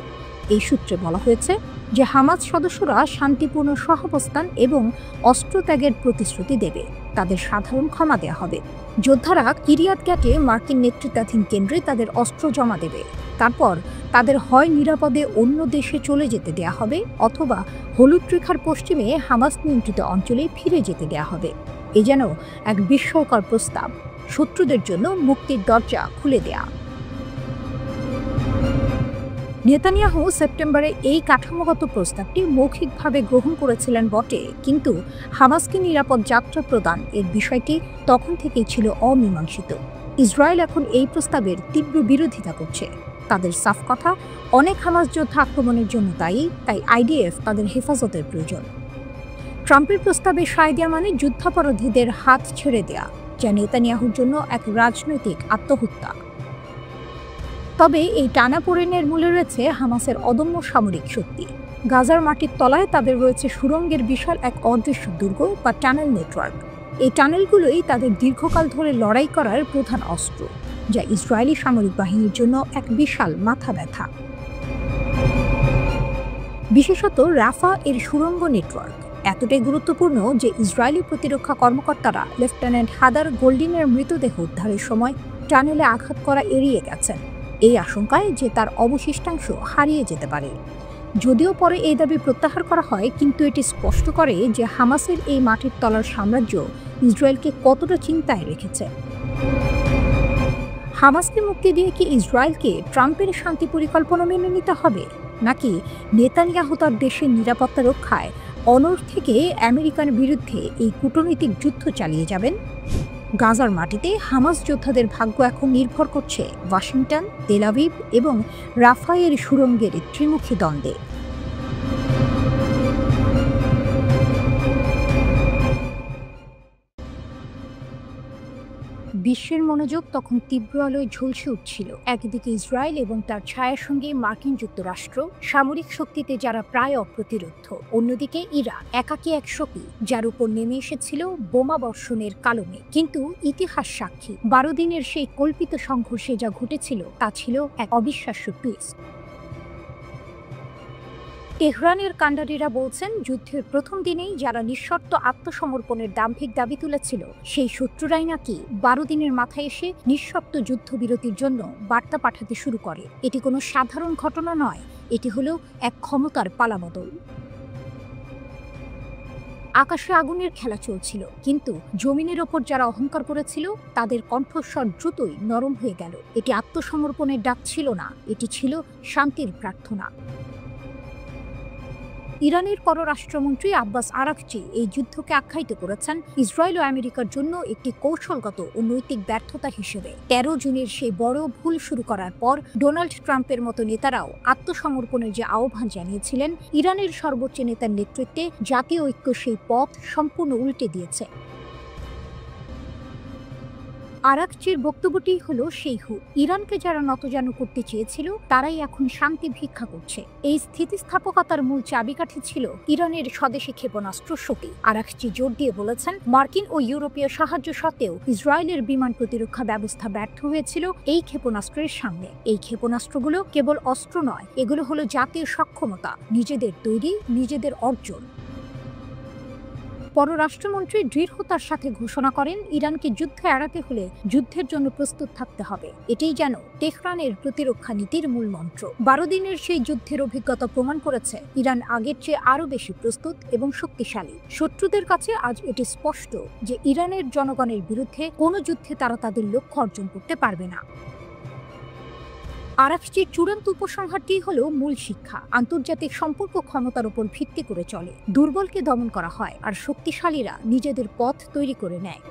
এই সূত্রে বলা হয়েছে যে হামাস সদস্যরা শান্তিপূর্ণ সহাবস্থান এবং অস্ত্র ত্যাগের প্রতিশ্রুতি দেবে, তাদের সাধারণ ক্ষমা দেওয়া হবে। যোদ্ধারা কিরিয়াত গ্যাটে মার্কিন নেতৃত্বাধীন কেন্দ্রে তাদের অস্ত্র জমা দেবে। তারপর তাদের হয় নিরাপদে অন্য দেশে চলে যেতে দেয়া হবে, অথবা হলুদ রেখার পশ্চিমে হামাস নিয়ন্ত্রিত অঞ্চলে ফিরে যেতে দেয়া হবে। এ যেন এক বিস্ময়কর প্রস্তাব, শত্রুদের জন্য মুক্তির দরজা খুলে দেয়া। নেতানিয়াহু সেপ্টেম্বরে এই কাঠামোগত প্রস্তাবটি মৌখিকভাবে গ্রহণ করেছিলেন বটে, কিন্তু হামাসকে নিরাপদ যাত্রা প্রদান এর বিষয়টি তখন থেকেই ছিল অমীমাংসিত। ইসরায়েল এখন এই প্রস্তাবের তীব্র বিরোধিতা করছে। তাদের সাফ কথা, অনেক হামাস যোদ্ধা আক্রমণের জন্য দায়ী, তাই আইডিএফ তাদের হেফাজতের প্রয়োজন। ট্রাম্পের প্রস্তাবে সায় দেওয়া মানে যুদ্ধাপরাধীদের হাত ছেড়ে দেয়া, যা নেতানিয়াহুর জন্য এক রাজনৈতিক আত্মহত্যা। তবে এই টানাপোড়েনের মূলে রয়েছে হামাসের অদম্য সামরিক শক্তি। গাজার মাটির তলায় তাদের রয়েছে সুড়ঙ্গের বিশাল এক অদৃশ্য দুর্গ বা টানেল নেটওয়ার্ক। এই টানেলগুলোই তাদের দীর্ঘকাল ধরে লড়াই করার প্রধান অস্ত্র, যা ইসরায়েলি সামরিক বাহিনীর জন্য এক বিশাল মাথা ব্যথা। বিশেষত রাফা এর সুড়ঙ্গ নেটওয়ার্ক এতটাই গুরুত্বপূর্ণ যে ইসরায়েলি প্রতিরক্ষা কর্মকর্তারা লেফটেন্যান্ট হাদার গোল্ডিনের মৃতদেহ উদ্ধারের সময় টানেলে আঘাত করা এড়িয়ে গেছেন, এই আশঙ্কায় যে তার অবশিষ্টাংশ হারিয়ে যেতে পারে। যদিও পরে এই দাবি প্রত্যাহার করা হয়, কিন্তু এটি স্পষ্ট করে যে হামাসের এই মাটির তলার সাম্রাজ্য ইসরায়েলকে কতটা চিন্তায় রেখেছে। হামাসকে মুক্তি দিয়ে কি ইসরায়েলকে ট্রাম্পের শান্তি পরিকল্পনা মেনে নিতে হবে, নাকি নেতানিয়াহু তার দেশের নিরাপত্তা রক্ষায় অনড় থেকে আমেরিকার বিরুদ্ধে এই কূটনৈতিক যুদ্ধ চালিয়ে যাবেন? গাজার মাটিতে হামাস যোদ্ধাদের ভাগ্য এখন নির্ভর করছে ওয়াশিংটন, তেল আভিভ এবং রাফায়ের সুড়ঙ্গের ত্রিমুখী দ্বন্দ্বে। বিশ্বের মনোযোগ তখন তীব্র আলোয় ঝলসে উঠছিল। একদিকে ইসরায়েল এবং তার ছায়ার সঙ্গে মার্কিন যুক্তরাষ্ট্র, সামরিক শক্তিতে যারা প্রায় অপ্রতিরোধ্য। অন্যদিকে ইরান, একাকী এক শক্তি যার উপর নেমে এসেছিল বোমা বর্ষণের কালমে। কিন্তু ইতিহাস সাক্ষী, 12 দিনের সেই কল্পিত সংঘর্ষে যা ঘটেছিল তা ছিল এক অবিশ্বাস্য টুইস্ট। তেহরানের কাণ্ডারিরা বলছেন, যুদ্ধের প্রথম দিনেই যারা নিঃশর্ত আত্মসমর্পণের দাম্ভিক দাবি তুলেছিল সেই শত্রুরাই নাকি 12 দিনের মাথায় এসে নিঃশর্ত যুদ্ধবিরতির জন্য বার্তা পাঠাতে শুরু করে। এটি কোনো সাধারণ ঘটনা নয়, এটি হলো এক ক্ষমতার পালাবদল। আকাশে আগুনের খেলা চলছিল, কিন্তু জমিনের ওপর যারা অহংকার করেছিল তাদের কণ্ঠস্বর দ্রুতই নরম হয়ে গেল। এটি আত্মসমর্পণের ডাক ছিল না, এটি ছিল শান্তির প্রার্থনা। ইরানের পররাষ্ট্রমন্ত্রী আব্বাস আরাকচি এই যুদ্ধকে আখ্যায়িত করেছেন ইসরায়েল ও আমেরিকার জন্য একটি কৌশলগত ও নৈতিক ব্যর্থতা হিসেবে। 13 জুনের সেই বড় ভুল শুরু করার পর ডোনাল্ড ট্রাম্পের মতো নেতারাও আত্মসমর্পণের যে আহ্বান জানিয়েছিলেন, ইরানের সর্বোচ্চ নেতার নেতৃত্বে জাতীয় ঐক্য সেই পথ সম্পূর্ণ উল্টে দিয়েছে। আরাকচির বক্তব্যটি হলো সেই হুক, ইরানকে যারা নতজানু করতে চেয়েছিল তারাই এখন শান্তি ভিক্ষা করছে। এই স্থিতিস্থাপকতার মূল চাবিকাঠি ছিল ইরানের স্বদেশী ক্ষেপণাস্ত্র শক্তি। আরাকচি জোর দিয়ে বলেছেন, মার্কিন ও ইউরোপীয় সাহায্য সত্ত্বেও ইসরায়েলের বিমান প্রতিরক্ষা ব্যবস্থা ব্যর্থ হয়েছিল এই ক্ষেপণাস্ত্রের সামনে। এই ক্ষেপণাস্ত্রগুলো কেবল অস্ত্র নয়, এগুলো হলো জাতীয় সক্ষমতা, নিজেদের তৈরি, নিজেদের অর্জন। পররাষ্ট্রমন্ত্রী দৃঢ়তার সাথে ঘোষণা করেন, ইরানকে যুদ্ধ এড়াতে হলে যুদ্ধের জন্য প্রস্তুত থাকতে হবে। এটাই যেন তেহরানের প্রতিরক্ষা নীতির মূল মন্ত্র। 12 দিনের সেই যুদ্ধের অভিজ্ঞতা প্রমাণ করেছে ইরান আগের চেয়ে আরও বেশি প্রস্তুত এবং শক্তিশালী। শত্রুদের কাছে আজ এটি স্পষ্ট যে ইরানের জনগণের বিরুদ্ধে কোনো যুদ্ধে তারা তাদের লক্ষ্য অর্জন করতে পারবে না। আরাকচির চূড়ান্ত উপসংহারটি হলো মূল শিক্ষা। আন্তর্জাতিক সম্পর্ক ক্ষমতার উপর ভিত্তি করে চলে। দুর্বলকে দমন করা হয় আর শক্তিশালীরা নিজেদের পথ তৈরি করে নেয়।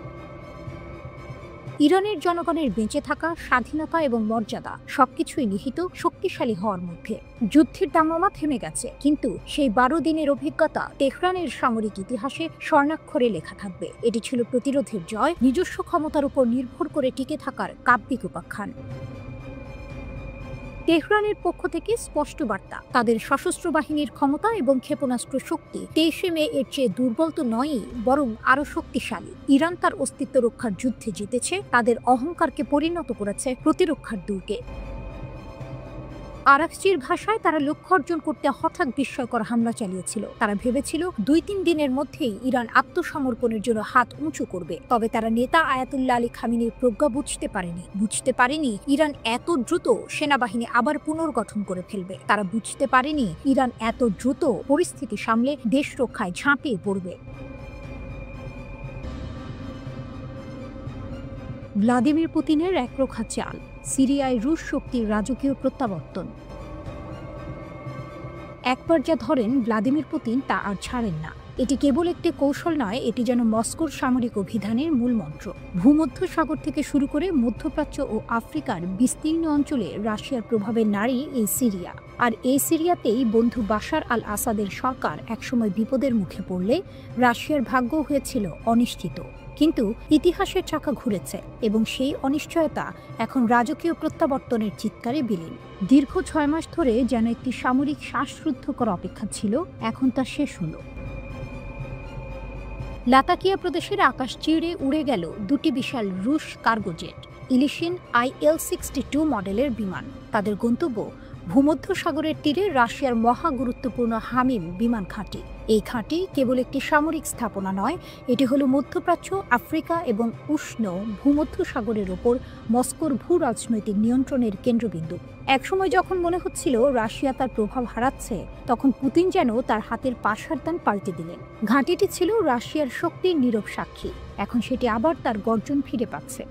ইরানের জনগণের বেঁচে থাকা, স্বাধীনতা এবং মর্যাদা সবকিছুই নিহিত শক্তিশালী হওয়ার মধ্যে। যুদ্ধের দামামা থেমে গেছে, কিন্তু সেই 12 দিনের অভিজ্ঞতা তেহরানের সামরিক ইতিহাসে স্বর্ণাক্ষরে লেখা থাকবে। এটি ছিল প্রতিরোধের জয়, নিজস্ব ক্ষমতার উপর নির্ভর করে টিকে থাকার কাব্যিক উপাখ্যান। তেহরানের পক্ষ থেকে স্পষ্ট বার্তা, তাদের সশস্ত্র বাহিনীর ক্ষমতা এবং ক্ষেপণাস্ত্র শক্তি 23 মে এর চেয়ে দুর্বল তো নয়ই, বরং আরও শক্তিশালী। ইরান তার অস্তিত্ব রক্ষার যুদ্ধে জিতেছে, তাদের অহংকারকে পরিণত করেছে প্রতিরক্ষার দুর্গে। আরাকচির ভাষায়, তারা লক্ষ্য অর্জন করতে হঠাৎ বিস্ময়কর হামলা চালিয়েছিল। তারা ভেবেছিল 2-3 দিনের মধ্যেই ইরান আত্মসমর্পণের জন্য হাত উঁচু করবে। তবে তারা নেতা আয়াতুল্লাহ আলী খামেনির প্রজ্ঞা বুঝতে পারেনি ইরান এত দ্রুত সেনাবাহিনী আবার পুনর্গঠন করে ফেলবে। তারা বুঝতে পারেনি ইরান এত দ্রুত পরিস্থিতি সামলে দেশ রক্ষায় ঝাঁপিয়ে পড়বে। ভ্লাদিমির পুতিনের একরোখা চাল, সিরিয়ায় রুশ শক্তির রাজকীয় প্রত্যাবর্তন। একবার যা ধরেন ভ্লাদিমির পুতিন তা আর ছাড়েন না। এটি কেবল একটি কৌশল নয়, এটি যেন মস্কোর সামরিক অভিযানের মূল মন্ত্র। ভূমধ্যসাগর থেকে শুরু করে মধ্যপ্রাচ্য ও আফ্রিকার বিস্তীর্ণ অঞ্চলে রাশিয়ার প্রভাবের নারী এই সিরিয়া। আর এই সিরিয়াতেই বন্ধু বাশার আল আসাদের সরকার একসময় বিপদের মুখে পড়লে রাশিয়ার ভাগ্য হয়েছিল অনিশ্চিত। কিন্তু ইতিহাসের চাকা ঘুরেছে এবং সেই অনিশ্চয়তা এখন রাজকীয় প্রত্যাবর্তনের চিৎকারে বিলীন। দীর্ঘ 6 মাস ধরে যেন একটি সামরিক শ্বাসরুদ্ধকর অপেক্ষা ছিল, এখন তা শেষ হলো। লাতাকিয়া প্রদেশের আকাশ চিরে উড়ে গেল 2টি বিশাল রুশ কার্গো জেট, ইলিশিন IL-62 মডেলের বিমান। তাদের গন্তব্য ভূমধ্যসাগরের তীরে রাশিয়ার মহা গুরুত্বপূর্ণ হামিম বিমান ঘাঁটি। এই ঘাঁটি কেবল একটি সামরিক স্থাপনা নয়, এটি হলো মধ্যপ্রাচ্য, আফ্রিকা এবং উষ্ণ ভূমধ্যসাগরের ওপর মস্কোর ভূ রাজনৈতিক নিয়ন্ত্রণের কেন্দ্রবিন্দু। একসময় যখন মনে হচ্ছিল রাশিয়া তার প্রভাব হারাচ্ছে, তখন পুতিন যেন তার হাতের পাশারদান পাল্টে দিলেন। ঘাঁটিটি ছিল রাশিয়ার শক্তির নীরব সাক্ষী, এখন সেটি আবার তার গর্জন ফিরে পাচ্ছে।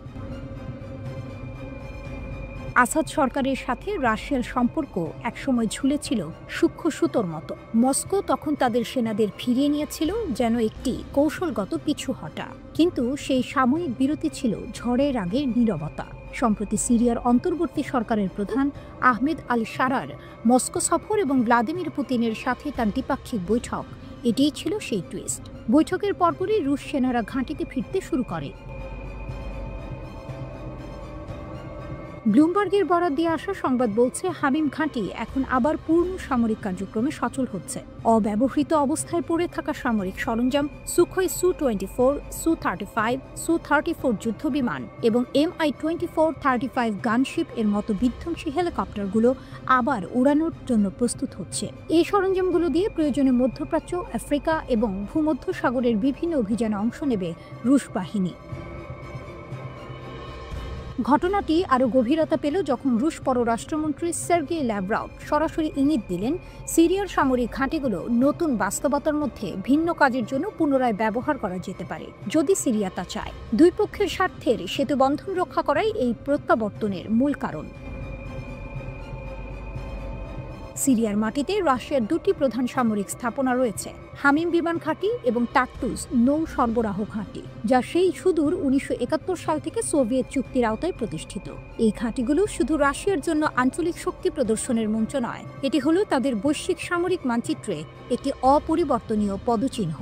আসাদ সরকারের সাথে রাশিয়ার সম্পর্ক একসময় ঝুলেছিল সূক্ষ্ম সুতোর মতো। মস্কো তখন তাদের সেনাদের ফিরিয়ে নিয়েছিল যেন একটি কৌশলগত পিছু হটা। কিন্তু সেই সাময়িক বিরতি ছিল ঝড়ের আগে নীরবতা। সম্প্রতি সিরিয়ার অন্তর্বর্তী সরকারের প্রধান আহমেদ আল শারার মস্কো সফর এবং ভ্লাদিমির পুতিনের সাথে তার দ্বিপাক্ষিক বৈঠক, এটিই ছিল সেই টুইস্ট। বৈঠকের পরপরই রুশ সেনারা ঘাঁটিতে ফিরতে শুরু করে। ব্লুমবার্গের বরাত দিয়ে আসা সংবাদ বলছে, হামিম ঘাঁটি এখন আবার পূর্ণ সামরিক কার্যক্রমে সচল হচ্ছে। অব্যবহৃত অবস্থায় পড়ে থাকা সামরিক সরঞ্জাম, সুখোই Su-24, Su-35, Su-34 যুদ্ধবিমান এবং Mi-24-35 গানশিপ এর মতো বিধ্বংসী হেলিকপ্টারগুলো আবার উড়ানোর জন্য প্রস্তুত হচ্ছে। এই সরঞ্জামগুলো দিয়ে প্রয়োজনে মধ্যপ্রাচ্য, আফ্রিকা এবং ভূমধ্যসাগরের বিভিন্ন অভিযানে অংশ নেবে রুশ বাহিনী। ঘটনাটি আরও গভীরতা পেল যখন রুশ পররাষ্ট্রমন্ত্রী সের্গেই ল্যাভরভ সরাসরি ইঙ্গিত দিলেন, সিরিয়ার সামরিক ঘাঁটিগুলো নতুন বাস্তবতার মধ্যে ভিন্ন কাজের জন্য পুনরায় ব্যবহার করা যেতে পারে, যদি সিরিয়া তা চায়। দুই পক্ষের স্বার্থের সেতুবন্ধন রক্ষা করাই এই প্রত্যাবর্তনের মূল কারণ। সিরিয়ার মাটিতে রাশিয়ার 2টি প্রধান সামরিক স্থাপনা রয়েছে, হামিম বিমান ঘাঁটি এবং টার্টুস নৌ সরবরাহ ঘাঁটি, যা সেই সুদূর 1971 সাল থেকে সোভিয়েত চুক্তির আওতায় প্রতিষ্ঠিত। এই ঘাঁটিগুলো শুধু রাশিয়ার জন্য আঞ্চলিক শক্তি প্রদর্শনের মঞ্চ নয়, এটি হলো তাদের বৈশ্বিক সামরিক মানচিত্রে একটি অপরিবর্তনীয় পদচিহ্ন।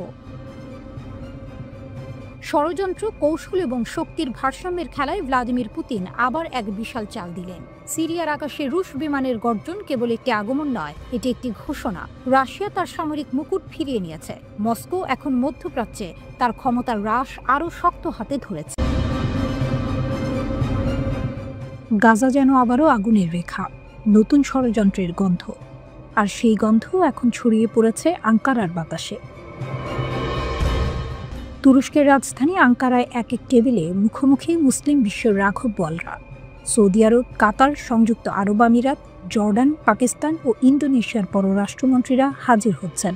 ষড়যন্ত্র, কৌশল এবং শক্তির ভারসাম্যের খেলায় ভ্লাদিমির পুতিন আবার এক বিশাল চাল দিলেন। সিরিয়ার আকাশে রুশ বিমানের গর্জন কেবল একটি আগমন নয়, এটি একটি ঘোষণা। রাশিয়া তার সামরিক মুকুট ফিরিয়ে নিয়েছে। মস্কো এখন মধ্যপ্রাচ্যে তার ক্ষমতার হ্রাস আরও শক্ত হাতে ধরেছে। গাজা যেন আবারও আগুনের রেখা, নতুন ষড়যন্ত্রের গন্ধ, আর সেই গন্ধ এখন ছড়িয়ে পড়েছে আঙ্কারার বাতাসে। তুরস্কের রাজধানী আঙ্কারায় এক এক টেবিলে মুখোমুখি মুসলিম বিশ্বের রাঘব বোয়ালরা। সৌদি আরব, কাতার, সংযুক্ত আরব আমিরাত, জর্ডান, পাকিস্তান ও ইন্দোনেশিয়ার পররাষ্ট্রমন্ত্রীরা হাজির হচ্ছেন।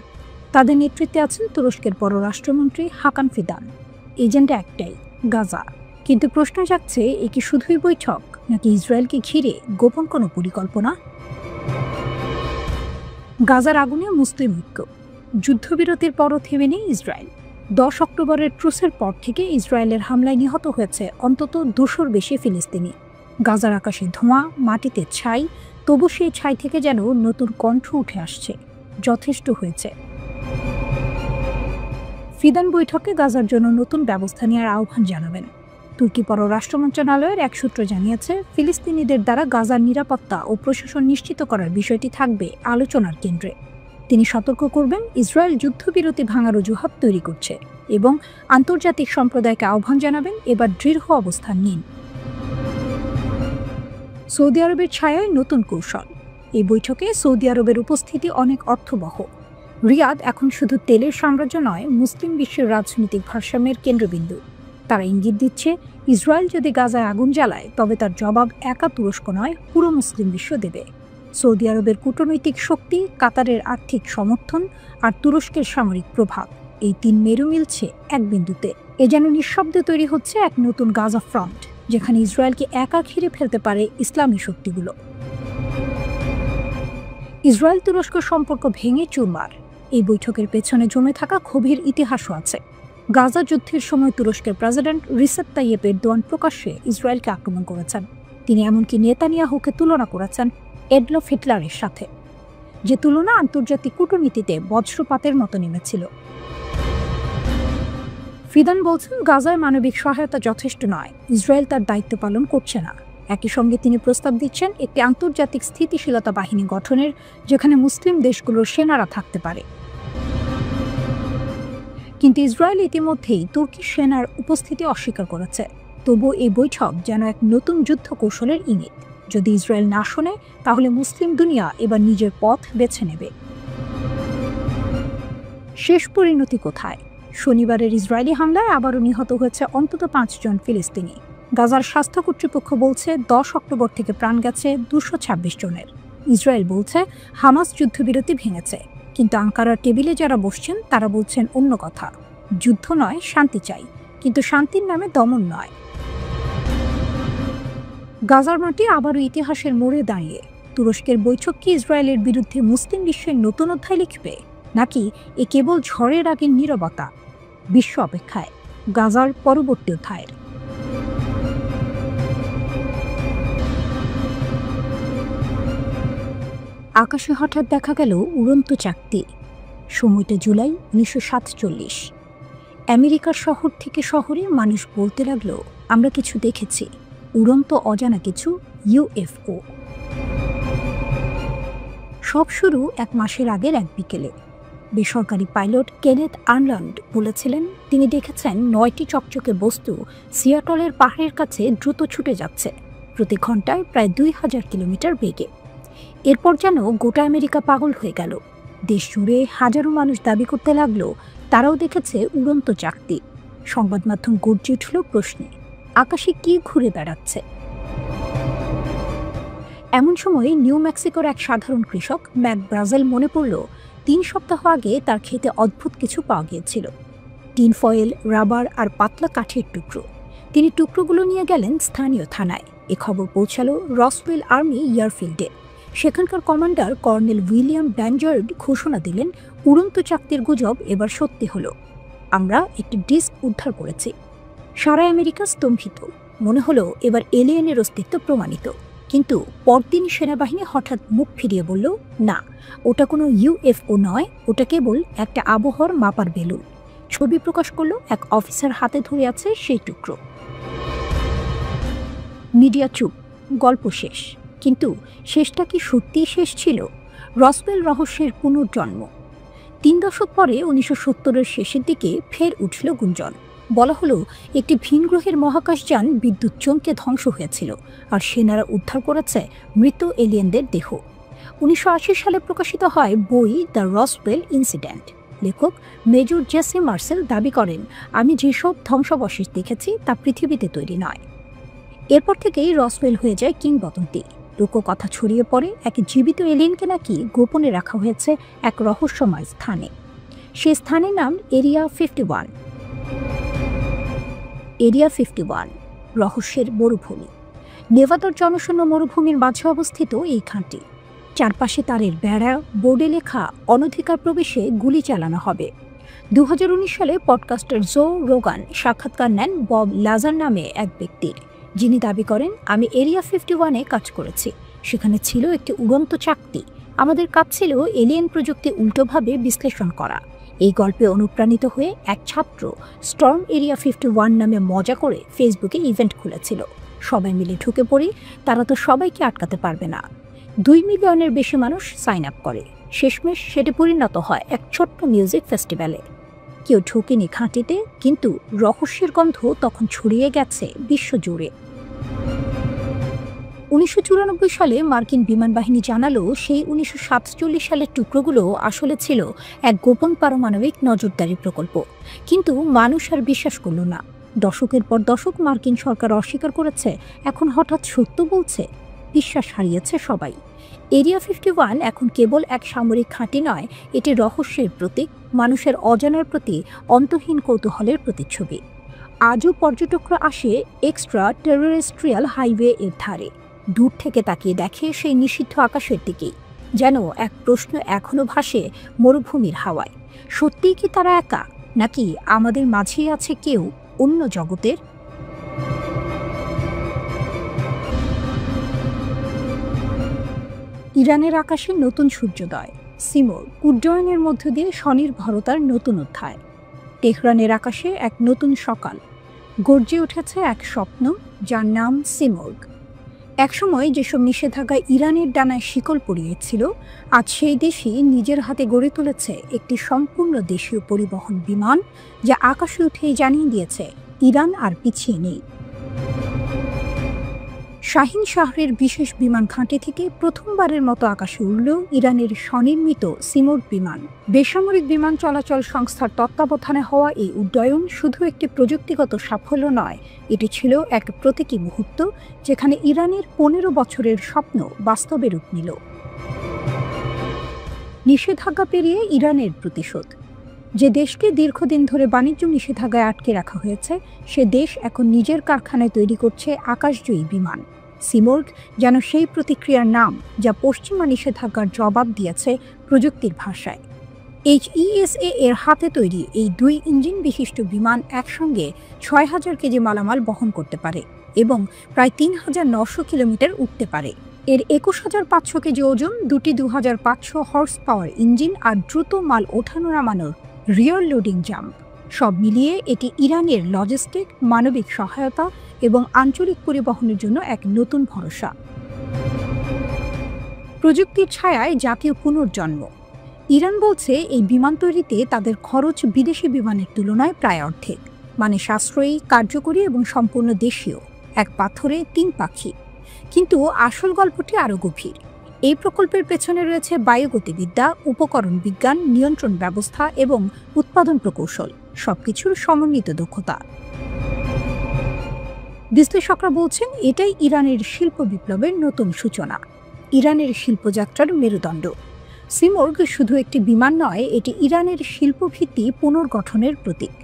তাদের নেতৃত্বে আছেন তুরস্কের পররাষ্ট্রমন্ত্রী হাকান ফিদান। এজেন্ডা একটাই, গাজা। কিন্তু প্রশ্ন জাগছে, এ কি শুধুই বৈঠক, নাকি ইসরায়েলকে ঘিরে গোপন কোনো পরিকল্পনা? গাজার আগুনে মুসলিম ঐক্য। যুদ্ধবিরতির পরও থেমে নেই ইসরায়েল। 10 অক্টোবরের ট্রুসের পর থেকে ইসরায়েলের হামলায় নিহত হয়েছে অন্তত 200-র বেশি ফিলিস্তিনি। গাজার আকাশে ধোঁয়া, মাটিতে ছাই, তবু সেই ছাই থেকে যেন নতুন কণ্ঠ উঠে আসছে, যথেষ্ট হয়েছে। ফিদান বৈঠকে গাজার জন্য নতুন ব্যবস্থা নেওয়ার আহ্বান জানাবেন। তুর্কি পররাষ্ট্র মন্ত্রণালয়ের এক সূত্র জানিয়েছে, ফিলিস্তিনিদের দ্বারা গাজার নিরাপত্তা ও প্রশাসন নিশ্চিত করার বিষয়টি থাকবে আলোচনার কেন্দ্রে। তিনি সতর্ক করবেন, ইসরায়েল যুদ্ধবিরতি ভাঙার অজুহাত তৈরি করছে এবং আন্তর্জাতিক সম্প্রদায়কে আহ্বান জানাবেন এবার দৃঢ় অবস্থান নিন। সৌদি আরবের ছায়ায় নতুন কৌশল। এই বৈঠকে সৌদি আরবের উপস্থিতি অনেক অর্থবহ। রিয়াদ এখন শুধু তেলের সাম্রাজ্য নয়, মুসলিম বিশ্বের রাজনৈতিক ভারসাম্যের কেন্দ্রবিন্দু। তারা ইঙ্গিত দিচ্ছে, ইসরায়েল যদি গাজায় আগুন জ্বালায় তবে তার জবাব একা তুরস্ক নয়, পুরো মুসলিম বিশ্ব দেবে। সৌদি আরবের কূটনৈতিক শক্তি, কাতারের আর্থিক সমর্থন আর তুরস্কের সামরিক প্রভাব, এই 3 মেরু মিলছে এক বিন্দুতে। এ যেন নিঃশব্দে তৈরি হচ্ছে এক নতুন গাজা ফ্রন্ট, যেখানে ইসরায়েলকে একা ঘিরে ফেলতে পারে ইসলামী শক্তিগুলো। ইসরায়েল তুরস্ক সম্পর্ক ভেঙে চুরমার। এই বৈঠকের পেছনে জমে থাকা ক্ষোভের ইতিহাসও আছে। গাজা যুদ্ধের সময় তুরস্কের প্রেসিডেন্ট রিসেপ তাইয়েপ এরদোয়ান প্রকাশ্যে ইসরায়েলকে আক্রমণ করেছেন। তিনি এমনকি নেতানিয়াহুকে তুলনা করেছেন এডলফ হিটলারের সাথে, যে তুলনা আন্তর্জাতিক কূটনীতিতে বজ্রপাতের মতো নেমেছিল। ফিদান বলছেন, গাজায় মানবিক সহায়তা যথেষ্ট নয়, ইসরায়েল তার দায়িত্ব পালন করছে না। একই সঙ্গে তিনি প্রস্তাব দিচ্ছেন একটি আন্তর্জাতিক স্থিতিশীলতা বাহিনী গঠনের, যেখানে মুসলিম দেশগুলোর সেনারা থাকতে পারে। কিন্তু ইসরায়েল ইতিমধ্যেই তুর্কি সেনার উপস্থিতি অস্বীকার করেছে। তবুও এই বৈঠক যেন এক নতুন যুদ্ধ কৌশলের ইঙ্গিত। যদি ইসরায়েল না শোনে, তাহলে মুসলিম দুনিয়া এবার নিজের পথ বেছে নেবে। শেষ পরিণতি কোথায়? শনিবারের ইসরায়েলি হামলায় আবারও নিহত হয়েছে অন্তত 5 জন ফিলিস্তিনি। গাজার স্বাস্থ্য কর্তৃপক্ষ বলছে 10 অক্টোবর থেকে প্রাণ গেছে 226 জনের। ইসরায়েল বলছে হামাস যুদ্ধবিরতি ভেঙেছে, কিন্তু আঙ্কারার টেবিলে যারা বসছেন তারা বলছেন অন্য কথা। যুদ্ধ নয়, শান্তি চাই, কিন্তু শান্তির নামে দমন নয়। গাজার মাটি আবারও ইতিহাসের মোড়ে দাঁড়িয়ে। তুরস্কের বৈঠক কি ইসরায়েলের বিরুদ্ধে মুসলিম বিশ্বের নতুন অধ্যায় লিখবে, নাকি এ কেবল ঝড়ের আগের নীরবতা? বিশ্ব অপেক্ষায় গাজার পরবর্তী অধ্যায়ের। আকাশে হঠাৎ দেখা গেল উড়ন্ত চাকতি। সময়টা জুলাই 1947। আমেরিকার শহর থেকে শহরে মানুষ বলতে লাগলো, আমরা কিছু দেখেছি, উড়ন্ত অজানা কিছু, ইউএফও। সব শুরু 1 মাসের আগের এক বিকেলে। বেসরকারি পাইলট কেনেথ আর্নল্যান্ড বলেছিলেন, তিনি দেখেছেন 9টি চকচকে বস্তু সিয়াটলের পাহাড়ের কাছে দ্রুত ছুটে যাচ্ছে, প্রতি ঘন্টায় প্রায় 2000 কিলোমিটার বেগে। এরপর যেন গোটা আমেরিকা পাগল হয়ে গেল। দেশ জুড়ে হাজারো মানুষ দাবি করতে লাগলো তারাও দেখেছে উড়ন্ত চাকতি। সংবাদ মাধ্যম গর্জে উঠল প্রশ্নে, আকাশে কি ঘুরে বেড়াচ্ছে? এমন সময় নিউ মেক্সিকোর এক সাধারণ কৃষক ম্যাক ব্রাজেল মনে পড়ল, 3 সপ্তাহ আগে তার ক্ষেতে অদ্ভুত কিছু পাওয়া গিয়েছিল। টিন ফয়েল, রাবার আর পাতলা কাঠের টুকরো। তিনি টুকরোগুলো নিয়ে গেলেন স্থানীয় থানায়। এ খবর পৌঁছালো রসওয়েল আর্মি এয়ারফিল্ডে। সেখানকার কমান্ডার কর্নেল উইলিয়াম ব্যানজার্ড ঘোষণা দিলেন, উড়ন্ত চাকতির গুজব এবার সত্যি হলো, আমরা একটি ডিস্ক উদ্ধার করেছি। সারা আমেরিকা স্তম্ভিত। মনে হলো এবার এলিয়েনের অস্তিত্ব প্রমাণিত। কিন্তু পরদিনই সেনাবাহিনী হঠাৎ মুখ ফিরিয়ে বলল, না, ওটা কোনো ইউএফও নয়, ওটা কেবল একটা আবহাওয়ার মাপার বেলুন। ছবি প্রকাশ করলো, এক অফিসার হাতে ধরে আছে সেই টুকরো। মিডিয়া চুপ, গল্প শেষ। কিন্তু শেষটা কি সত্যিই শেষ ছিল? রসওয়েল রহস্যের পুনর্জন্ম। 3 দশক পরে 1970-এর শেষের দিকে ফের উঠল গুঞ্জন। বলা হলো একটি ভিন গ্রহের মহাকাশযান বিদ্যুৎ চমকে ধ্বংস হয়েছিল, আর সেনারা উদ্ধার করেছে মৃত এলিয়েনদের দেহ। 1980 সালে প্রকাশিত হয় বই দ্য রসওয়েল ইনসিডেন্ট। লেখক মেজর জেসি মার্সেল দাবি করেন, আমি যেসব ধ্বংসাবশেষ দেখেছি তা পৃথিবীতে তৈরি নয়। এরপর থেকেই রসওয়েল হয়ে যায় কিংবদন্তি। লোককথা ছড়িয়ে পড়ে এক জীবিত এলিয়েনকে নাকি গোপনে রাখা হয়েছে এক রহস্যময় স্থানে। সে স্থানের নাম এরিয়া 51। এরিয়া 51 রহস্যের মরুভূমি। নেভাদার জনশূন্য মরুভূমির মাঝে অবস্থিত এই খাঁটি। চারপাশে তারের বেড়া, বোর্ডে লেখা অনধিকার প্রবেশে গুলি চালানো হবে। 2019 সালে পডকাস্টার জো রোগান সাক্ষাৎকার নেন বব লাজার নামে এক ব্যক্তির, যিনি দাবি করেন, আমি এরিয়া 51-এ কাজ করেছি। সেখানে ছিল একটি উড়ন্ত চাকতি। আমাদের কাজ ছিল এলিয়েন প্রযুক্তি উল্টোভাবে বিশ্লেষণ করা। এই গল্পে অনুপ্রাণিত হয়ে এক ছাত্র স্টর্ম এরিয়া 51 নামে মজা করে ফেসবুকে ইভেন্ট খুলেছিল। সবাই মিলে ঢুকে পড়ি, তারা তো সবাইকে আটকাতে পারবে না। 2 মিলিয়নের বেশি মানুষ সাইন আপ করে। শেষমেশ সেটি পরিণত হয় এক ছোট্ট মিউজিক ফেস্টিভ্যালে। কেউ ঢোকেনি খাঁটিতে, কিন্তু রহস্যের গন্ধ তখন ছড়িয়ে গেছে বিশ্বজুড়ে। 1994 সালে মার্কিন বিমান বাহিনী জানালো, সেই 1947 সালের টুকরোগুলো আসলে ছিল এক গোপন পারমাণবিক নজরদারি প্রকল্প। কিন্তু মানুষ আর বিশ্বাস করল না। দশকের পর দশক মার্কিন সরকার অস্বীকার করেছে, এখন হঠাৎ সত্য বলছে। বিশ্বাস হারিয়েছে সবাই। এরিয়া 51 এখন কেবল এক সামরিক ঘাঁটি নয়, এটি রহস্যের প্রতীক, মানুষের অজানার প্রতি অন্তহীন কৌতূহলের প্রতিচ্ছবি। আজও পর্যটকরা আসে এক্সট্রা টেরেস্ট্রিয়াল হাইওয়ে এর ধারে। দূর থেকে তাকিয়ে দেখে সেই নিষিদ্ধ আকাশের দিকেই, যেন এক প্রশ্ন এখনো ভাসে মরুভূমির হাওয়ায়। সত্যিই কি তারা একা, নাকি আমাদের মাঝেই আছে কেউ অন্য জগতের? ইরানের আকাশে নতুন সূর্যোদয়। সিমোর উড্ডয়নের মধ্য দিয়ে স্বনির্ভরতার নতুন অধ্যায়। তেহরানের আকাশে এক নতুন সকাল। গর্জে উঠেছে এক স্বপ্ন, যার নাম সিমোর্গ। একসময় যেসব নিষেধাজ্ঞা ইরানের ডানায় শিকল পরিয়েছিল, আজ সেই দেশই নিজের হাতে গড়ে তুলেছে একটি সম্পূর্ণ দেশীয় পরিবহন বিমান, যা আকাশে উঠেই জানিয়ে দিয়েছে ইরান আর পিছিয়ে নেই। শাহিন শাহরের বিশেষ বিমান ঘাঁটি থেকে প্রথমবারের মতো আকাশে উড়ল ইরানের স্বনির্মিত সিমোর্গ বিমান। বেসামরিক বিমান চলাচল সংস্থার তত্ত্বাবধানে হওয়া এই উড্ডয়ন শুধু একটি প্রযুক্তিগত সাফল্য নয়, এটি ছিল এক প্রতীকী মুহূর্ত, যেখানে ইরানের 15 বছরের স্বপ্ন বাস্তবে রূপ নিল। নিষেধাজ্ঞা পেরিয়ে ইরানের প্রতিশোধ। যে দেশকে দীর্ঘদিন ধরে বাণিজ্য নিষেধাজ্ঞায় আটকে রাখা হয়েছে, সে দেশ এখন নিজের কারখানায় তৈরি করছে আকাশজয়ী বিমান। সিমোর্গ যেন সেই প্রতিক্রিয়ার নাম, যা পশ্চিমা নিষেধাজ্ঞার জবাব দিয়েছে প্রযুক্তির ভাষায়। HESA এর হাতে তৈরি এই 2 ইঞ্জিন বিশিষ্ট বিমান একসঙ্গে 6000 কেজি মালামাল বহন করতে পারে এবং প্রায় 3900 কিলোমিটার উঠতে পারে। এর 21500 কেজি ওজন, 2টি 2500 হর্স পাওয়ার ইঞ্জিন আর দ্রুত মাল ওঠানো নামানোর রিয়ার লোডিং জাম্প, সব মিলিয়ে এটি ইরানের লজিস্টিক, মানবিক সহায়তা এবং আঞ্চলিক পরিবহনের জন্য এক নতুন ভরসা। প্রযুক্তির ছায়ায় জাতীয় পুনর্জন্ম। ইরান বলছে এই বিমান তৈরিতে তাদের খরচ বিদেশি বিমানের তুলনায় প্রায় অর্ধেক, মানে সাশ্রয়ী, কার্যকরী এবং সম্পূর্ণ দেশীয়। এক পাথরে 3 পাখি। কিন্তু আসল গল্পটি আরও গভীর। এই প্রকল্পের পেছনে রয়েছে বায়ুগতিবিদ্যা, উপকরণ বিজ্ঞান, নিয়ন্ত্রণ ব্যবস্থা এবং উৎপাদন প্রকৌশল, সবকিছুর সমন্বিত দক্ষতা। বিশ্লেষকরা বলছেন এটাই ইরানের শিল্প বিপ্লবের নতুন সূচনা, ইরানের শিল্পযাত্রার মেরুদণ্ড। সিমোর্গ শুধু একটি বিমান নয়, এটি ইরানের শিল্পভিত্তি পুনর্গঠনের প্রতীক।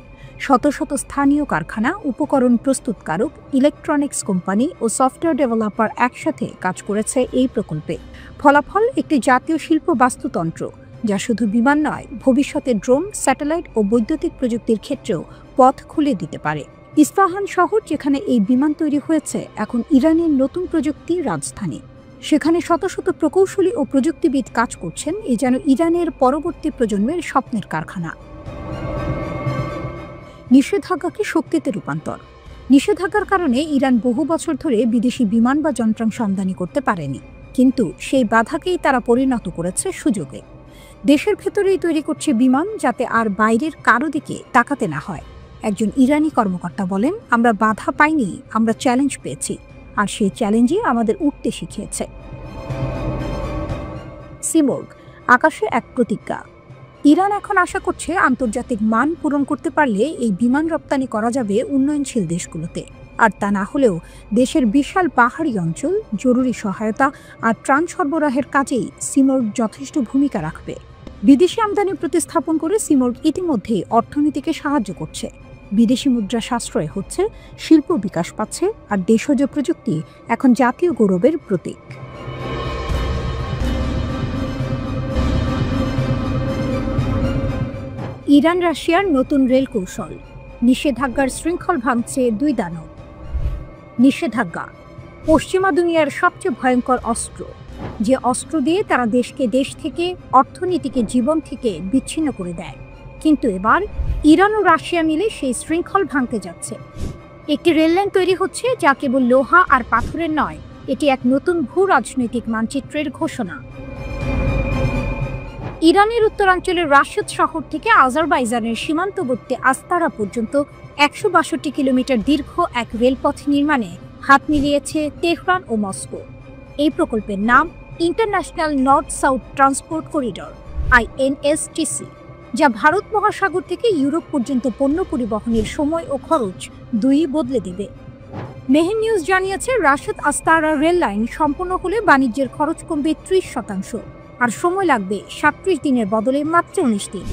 শত শত স্থানীয় কারখানা, উপকরণ প্রস্তুতকারক, ইলেকট্রনিক্স কোম্পানি ও সফটওয়্যার ডেভেলপার একসাথে কাজ করেছে এই প্রকল্পে। ফলাফল একটি জাতীয় শিল্প বাস্তুতন্ত্র, যা শুধু বিমান নয়, ভবিষ্যতে ড্রোন, স্যাটেলাইট ও বৈদ্যুতিক প্রযুক্তির ক্ষেত্রেও পথ খুলে দিতে পারে। ইস্পাহান শহর, যেখানে এই বিমান তৈরি হয়েছে, এখন ইরানের নতুন প্রযুক্তির রাজধানী। সেখানে শত শত প্রকৌশলী ও প্রযুক্তিবিদ কাজ করছেন, এ যেন ইরানের পরবর্তী প্রজন্মের স্বপ্নের কারখানা। নিষেধাজ্ঞাকে শক্তিতে রূপান্তর। নিষেধাজ্ঞার কারণে ইরান বহু বছর ধরে বিদেশি বিমান বা যন্ত্রাংশ আমদানি করতে পারেনি, কিন্তু সেই বাধাকেই তারা পরিণত করেছে সুযোগে। দেশের ভেতরেই তৈরি করছে বিমান, যাতে আর বাইরের কারো দিকে তাকাতে না হয়। একজন ইরানি কর্মকর্তা বলেন, আমরা বাধা পাইনি, আমরা চ্যালেঞ্জ পেয়েছি, আর সেই চ্যালেঞ্জই আমাদের উঠতে শিখিয়েছে। সিমোর্গ, আকাশে এক প্রতিজ্ঞা। ইরান এখন আশা করছে আন্তর্জাতিক মান পূরণ করতে পারলে এই বিমান রপ্তানি করা যাবে উন্নয়নশীল দেশগুলোতে। আর তা না হলেও দেশের বিশাল পাহাড়ি অঞ্চল, জরুরি সহায়তা আর ত্রাণ সরবরাহের কাজেই সিমোর্গ যথেষ্ট ভূমিকা রাখবে। বিদেশি আমদানি প্রতিস্থাপন করে সিমোর্গ ইতিমধ্যেই অর্থনীতিকে সাহায্য করছে। বিদেশি মুদ্রা সাশ্রয় হচ্ছে, শিল্প বিকাশ পাচ্ছে, আর দেশজ প্রযুক্তি এখন জাতীয় গৌরবের প্রতীক। ইরান রাশিয়ার নতুন রেল কৌশল, নিষেধাজ্ঞার শৃঙ্খল ভাঙছে দুই দানব। নিষেধাজ্ঞা পশ্চিমা দুনিয়ার সবচেয়ে ভয়ঙ্কর অস্ত্র, যে অস্ত্র দিয়ে তারা দেশকে দেশ থেকে, অর্থনীতিকে জীবন থেকে বিচ্ছিন্ন করে দেয়। কিন্তু এবার ইরান ও রাশিয়া মিলে সেই শৃঙ্খল ভাঙতে যাচ্ছে। একটি রেললাইন তৈরি হচ্ছে, যা কেবল লোহা আর পাথরের নয়, এটি এক নতুন ভূ রাজনৈতিক মানচিত্রের ঘোষণা। ইরানের উত্তরাঞ্চলের রাশিদ শহর থেকে আজারবাইজানের সীমান্তবর্তী আস্তারা পর্যন্ত ১৬২ কিলোমিটার দীর্ঘ এক রেলপথ নির্মাণে হাত মিলিয়েছে তেহরান ও মস্কো। এই প্রকল্পের নাম international north south transport corridor, INSTC, যা ভারত মহাসাগর থেকে ইউরোপ পর্যন্ত পণ্য পরিবহনের সময় ও খরচ দুই বদলে দেবে। মেহের নিউজ জানিয়েছে, রাশিদ আস্তারা রেল লাইন সম্পন্ন হলে বাণিজ্যের খরচ কমবে ৩০%, আর সময় লাগবে ৩৭ দিনের বদলে মাত্র ১৯ দিন।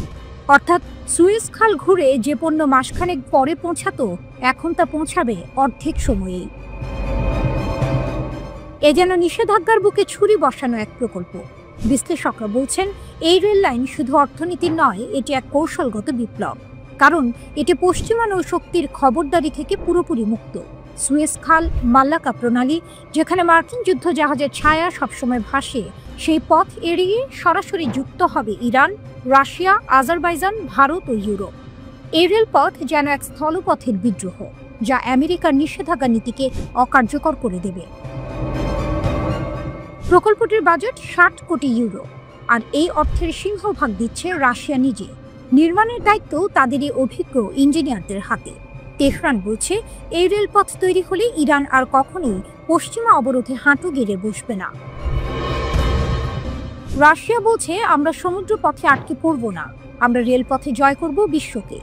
অর্থাৎ সুয়েজ খাল ঘুরে যে পণ্য মাসখানেক পরে পৌঁছাতো, এখন তা পৌঁছাবে অর্ধেক সময়েই। এ যেন নিষেধাজ্ঞার বুকে ছুরি বসানো এক প্রকল্প। বিশ্লেষকরা বলছেন, এই রেল লাইন শুধু অর্থনীতির নয়, এটি এক কৌশলগত বিপ্লব। কারণ এটি পশ্চিমা নৌশক্তির খবরদারি থেকে পুরোপুরি মুক্ত। সুয়েজ খাল, মাল্লাকা প্রণালী, যেখানে মার্কিন যুদ্ধ জাহাজের ছায়া সবসময় ভাসে, সেই পথ এড়িয়ে সরাসরি যুক্ত হবে ইরান, রাশিয়া, আজারবাইজান, ভারত ও ইউরোপ। এই রেলপথ যেন এক স্থলপথের বিদ্রোহ, যা আমেরিকার নিষেধাজ্ঞা নীতিকে অকার্যকর করে দেবে। প্রকল্পটির বাজেট ৬০ কোটি ইউরো, আর এই অর্থের সিংহভাগ দিচ্ছে রাশিয়া নিজে। নির্মাণের দায়িত্ব তাদেরই অভিজ্ঞ ইঞ্জিনিয়ারদের হাতে। তেহরান বলছে, এই রেলপথ তৈরি হলে ইরান আর কখনোই পশ্চিমা অবরোধে হাঁটু গেড়ে বসবে না। রাশিয়া বলছে, আমরা সমুদ্র পথে আটকে পড়ব না, আমরা রেলপথে জয় করব বিশ্বকে।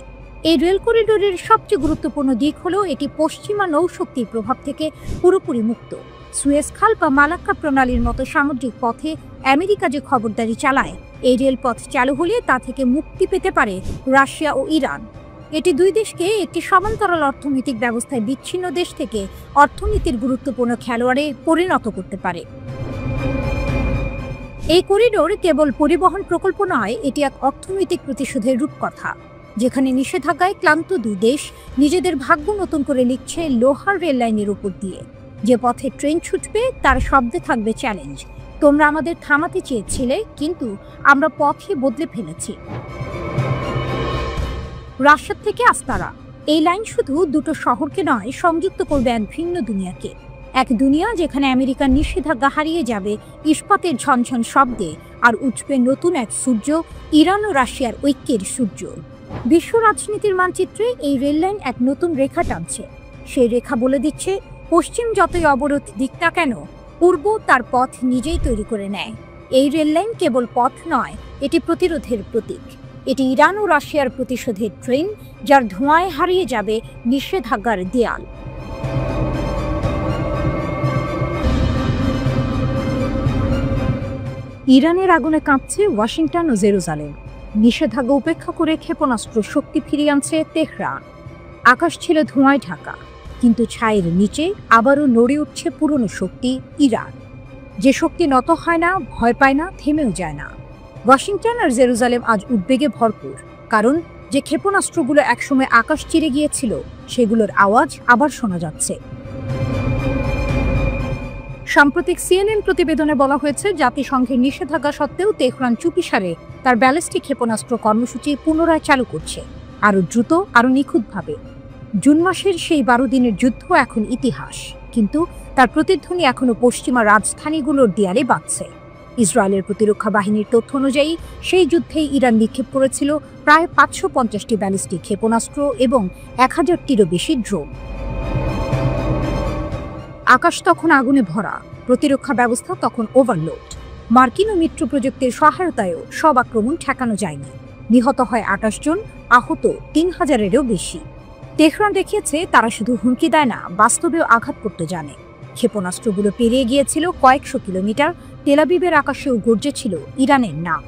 এই রেল করিডোরের সবচেয়ে গুরুত্বপূর্ণ দিক হলো এটি পশ্চিমা নৌশক্তির প্রভাব থেকে পুরোপুরি মুক্ত। সুয়েজ খাল বা মালাক্কা প্রণালীর মতো সামুদ্রিক পথে আমেরিকা যে খবরদারি চালায়, এই রেলপথ চালু হলে তা থেকে মুক্তি পেতে পারে রাশিয়া ও ইরান। এটি দুই দেশকে একটি সমান্তরাল অর্থনৈতিক ব্যবস্থায় বিচ্ছিন্ন দেশ থেকে অর্থনীতির গুরুত্বপূর্ণ খেলোয়াড়ে পরিণত করতে পারে। এই করিডোর কেবল পরিবহন প্রকল্প নয়, এটি এক অর্থনৈতিক প্রতিশোধের রূপকথা, যেখানে নিষেধাজ্ঞায় ক্লান্ত দুই দেশ নিজেদের ভাগ্য নতুন করে লিখছে লোহার রেল লাইনের উপর দিয়ে। যে পথে ট্রেন ছুটবে তার শব্দে থাকবে চ্যালেঞ্জ, তোমরা আমাদের থামাতে চেয়েছিলে, কিন্তু আমরা পথই বদলে ফেলেছি। রাশিদ থেকে আস্তারা, এই লাইন শুধু দুটো শহরকে নয়, সংযুক্ত করবে এক ভিন্ন দুনিয়াকে। এক দুনিয়া যেখানে আমেরিকার নিষেধাজ্ঞা হারিয়ে যাবে ইস্পাতের ঝনঝন শব্দে, আর উঠবে নতুন এক সূর্য, ইরান ও রাশিয়ার ঐক্যের সূর্য। বিশ্ব রাজনীতির মানচিত্রে এই রেললাইন এক নতুন রেখা টানছে। সেই রেখা বলে দিচ্ছে, পশ্চিম যতই অবরোধ দিক না কেন, পূর্ব তার পথ নিজেই তৈরি করে নেয়। এই রেললাইন কেবল পথ নয়, এটি প্রতিরোধের প্রতীক। এটি ইরান ও রাশিয়ার প্রতিশোধের ট্রেন, যার ধোঁয়ায় হারিয়ে যাবে নিষেধাজ্ঞার দেয়াল। ইরানের আগুনে কাঁপছে ওয়াশিংটন ও জেরুজালেম। নিষেধাজ্ঞা উপেক্ষা করে ক্ষেপণাস্ত্র শক্তি ফিরিয়ে আনছে তেহরান। আকাশ ছিল ধোঁয়ায় ঢাকা, কিন্তু ছায়ের নিচে আবারও নড়ে উঠছে পুরনো শক্তি ইরান, যে শক্তি নত হয় না, ভয় পায় না, থেমেও যায় না। ওয়াশিংটন আর জেরুজালেম আজ উদ্বেগে ভরপুর, কারণ যে ক্ষেপণাস্ত্রগুলো একসময় আকাশ চিরে গিয়েছিল, সেগুলোর আওয়াজ আবার শোনা যাচ্ছে। সাম্প্রতিক CNN প্রতিবেদনে বলা হয়েছে, জাতিসংঘের নিষেধাজ্ঞা সত্ত্বেও তেহরান চুপিসারে তার ব্যালিস্টিক ক্ষেপণাস্ত্র কর্মসূচি পুনরায় চালু করছে। আরও দ্রুত, আরও নিখুঁতভাবে। জুন মাসের সেই 12 দিনের যুদ্ধ এখন ইতিহাস, কিন্তু তার প্রতিধ্বনি এখনও পশ্চিমা রাজধানীগুলোর দেয়ালে বাজছে। ইসরায়েলের প্রতিরক্ষা বাহিনীর তথ্য অনুযায়ী সেই যুদ্ধেই ইরান নিক্ষেপ করেছিল প্রায় 550টি ব্যালিস্টিক ক্ষেপণাস্ত্র এবং 1000টিরও বেশি ড্রোন। আকাশ তখন আগুনে ভরা, প্রতিরক্ষা ব্যবস্থা তখন ওভারলোড। মার্কিন ও মিত্র প্রযুক্তির সহায়তায়ও সব আক্রমণ ঠেকানো যায়নি। নিহত হয় 28 জন, আহত 3000-এরও বেশি। তেহরান দেখিয়েছে তারা শুধু হুমকি দেয় না, বাস্তবেও আঘাত করতে জানে। ক্ষেপণাস্ত্রগুলো পেরিয়ে গিয়েছিল কয়েকশো কিলোমিটার, তেল আবিবের আকাশেও গর্জেছিল ইরানের নাম।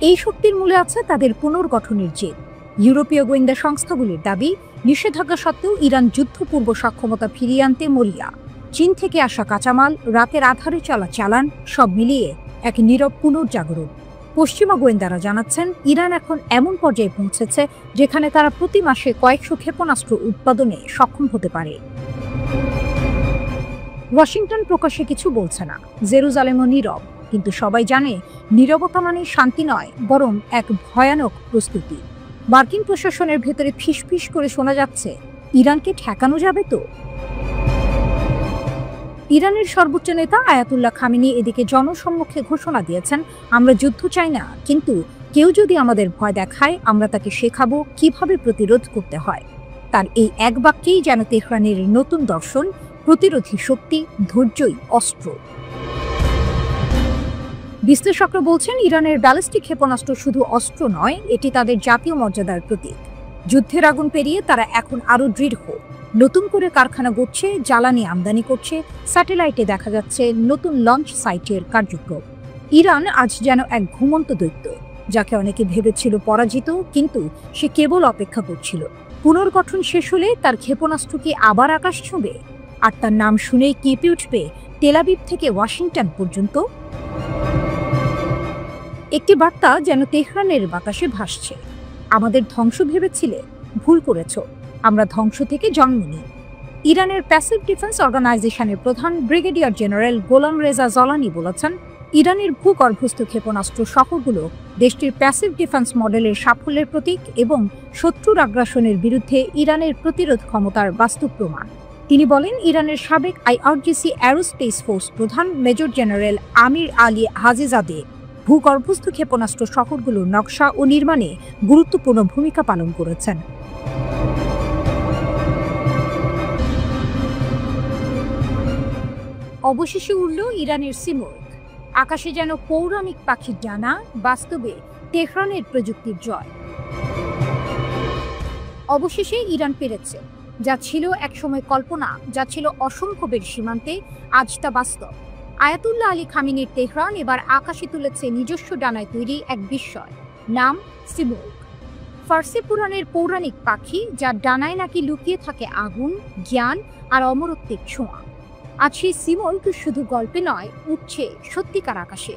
এই শক্তির মূলে আছে তাদের পুনর্গঠনের জেদ। ইউরোপীয় গোয়েন্দা সংস্থাগুলির দাবি, নিষেধাজ্ঞা সত্ত্বেও ইরান যুদ্ধপূর্ব সক্ষমতা ফিরিয়ে আনতে মরিয়া। চীন থেকে আসা কাঁচামাল, রাতের আধারে চলা চালান, সব মিলিয়ে এক নীরব পুনর্জাগরণ। পশ্চিমা গোয়েন্দারা জানাচ্ছেন ইরান এখন এমন পর্যায়ে পৌঁছেছে যেখানে তারা প্রতি মাসে কয়েকশো ক্ষেপণাস্ত্র উৎপাদনে সক্ষম হতে পারে। ওয়াশিংটন প্রকাশ্যে কিছু বলছে না, জেরুজালেমও নীরব, কিন্তু সবাই জানে নীরবতা মানে শান্তি নয়, বরং এক ভয়ানক প্রস্তুতি। মার্কিন প্রশাসনের ভেতরে ফিসফিস করে শোনা যাচ্ছে, ইরানকে ঠেকানো যাবে তো? ইরানের সর্বোচ্চ নেতা আয়াতুল্লাহ খামেনি এদিকে জনসম্মুখে ঘোষণা দিয়েছেন, আমরা যুদ্ধ চাই না, কিন্তু কেউ যদি আমাদের ভয় দেখায় আমরা তাকে শেখাবো কিভাবে প্রতিরোধ করতে হয়। তার এই এক বাক্যেই যেন তেহরানের নতুন দর্শন, প্রতিরোধী শক্তি, ধৈর্যই অস্ত্র। বিশ্লেষকরা বলছেন ইরানের ব্যালিস্টিক ক্ষেপণাস্ত্র শুধু অস্ত্র নয়, এটি তাদের জাতীয় মর্যাদার প্রতীক। যুদ্ধের আগুন পেরিয়ে তারা এখন আরও দৃঢ়। নতুন করে কারখানা গড়ছে, জ্বালানি আমদানি করছে, স্যাটেলাইটে দেখা যাচ্ছে নতুন লঞ্চ সাইটের কার্যক্রম। ইরান আজ যেন এক ঘুমন্ত দৈত্য, যাকে অনেকে ভেবেছিল পরাজিত, কিন্তু সে কেবল অপেক্ষা করছিল। পুনর্গঠন শেষ হলে তার ক্ষেপণাস্ত্র কি আবার আকাশ ছুঁবে? আর তার নাম শুনেই কেঁপে উঠবে তেল আবিব থেকে ওয়াশিংটন পর্যন্ত। একটি বার্তা যেন তেহরানের বাতাসে ভাসছে, আমাদের ধ্বংস ভেবেছিলে, ভুল করেছ, আমরা ধ্বংস থেকে জন্ম নিই। ইরানের প্যাসিভ ডিফেন্স অর্গানাইজেশনের প্রধান ব্রিগেডিয়ার জেনারেল গোলাম রেজা জলানি বলেছেন, ইরানের ভূগর্ভস্থ ক্ষেপণাস্ত্র শহরগুলো দেশটির প্যাসিভ ডিফেন্স মডেলের সাফল্যের প্রতীক এবং শত্রুর আগ্রাসনের বিরুদ্ধে ইরানের প্রতিরোধ ক্ষমতার বাস্তব প্রমাণ। তিনি বলেন, ইরানের সাবেক আইআরজিসি অ্যারোস্পেস ফোর্স প্রধান মেজর জেনারেল আমির আলী হাজিজাদে ভূগর্ভস্থ ক্ষেপণাস্ত্র শহরগুলোর নকশা ও নির্মাণে গুরুত্বপূর্ণ ভূমিকা পালন করেছেন। অবশেষে উড়ল ইরানের সিমর্গ। আকাশে যেন পৌরাণিক পাখির ডানা, বাস্তবে তেহরানের প্রযুক্তির জয়। অবশেষে ইরান পেরেছে, যা ছিল একসময় কল্পনা, যা ছিল অসম্ভবের সীমান্তে, আজ তা বাস্তব। আয়াতুল্লাহ আলী খামেনির তেহরান এবার আকাশে তুলেছে নিজস্ব ডানায় তৈরি এক বিস্ময়, নাম সিমর্গ। ফার্সি পুরাণের পৌরাণিক পাখি, যার ডানায় নাকি লুকিয়ে থাকে আগুন, জ্ঞান আর অমরত্বের ছোঁয়া। আজ সেই সিমর্গ শুধু গল্পে নয়, উঠছে সত্যিকার আকাশে।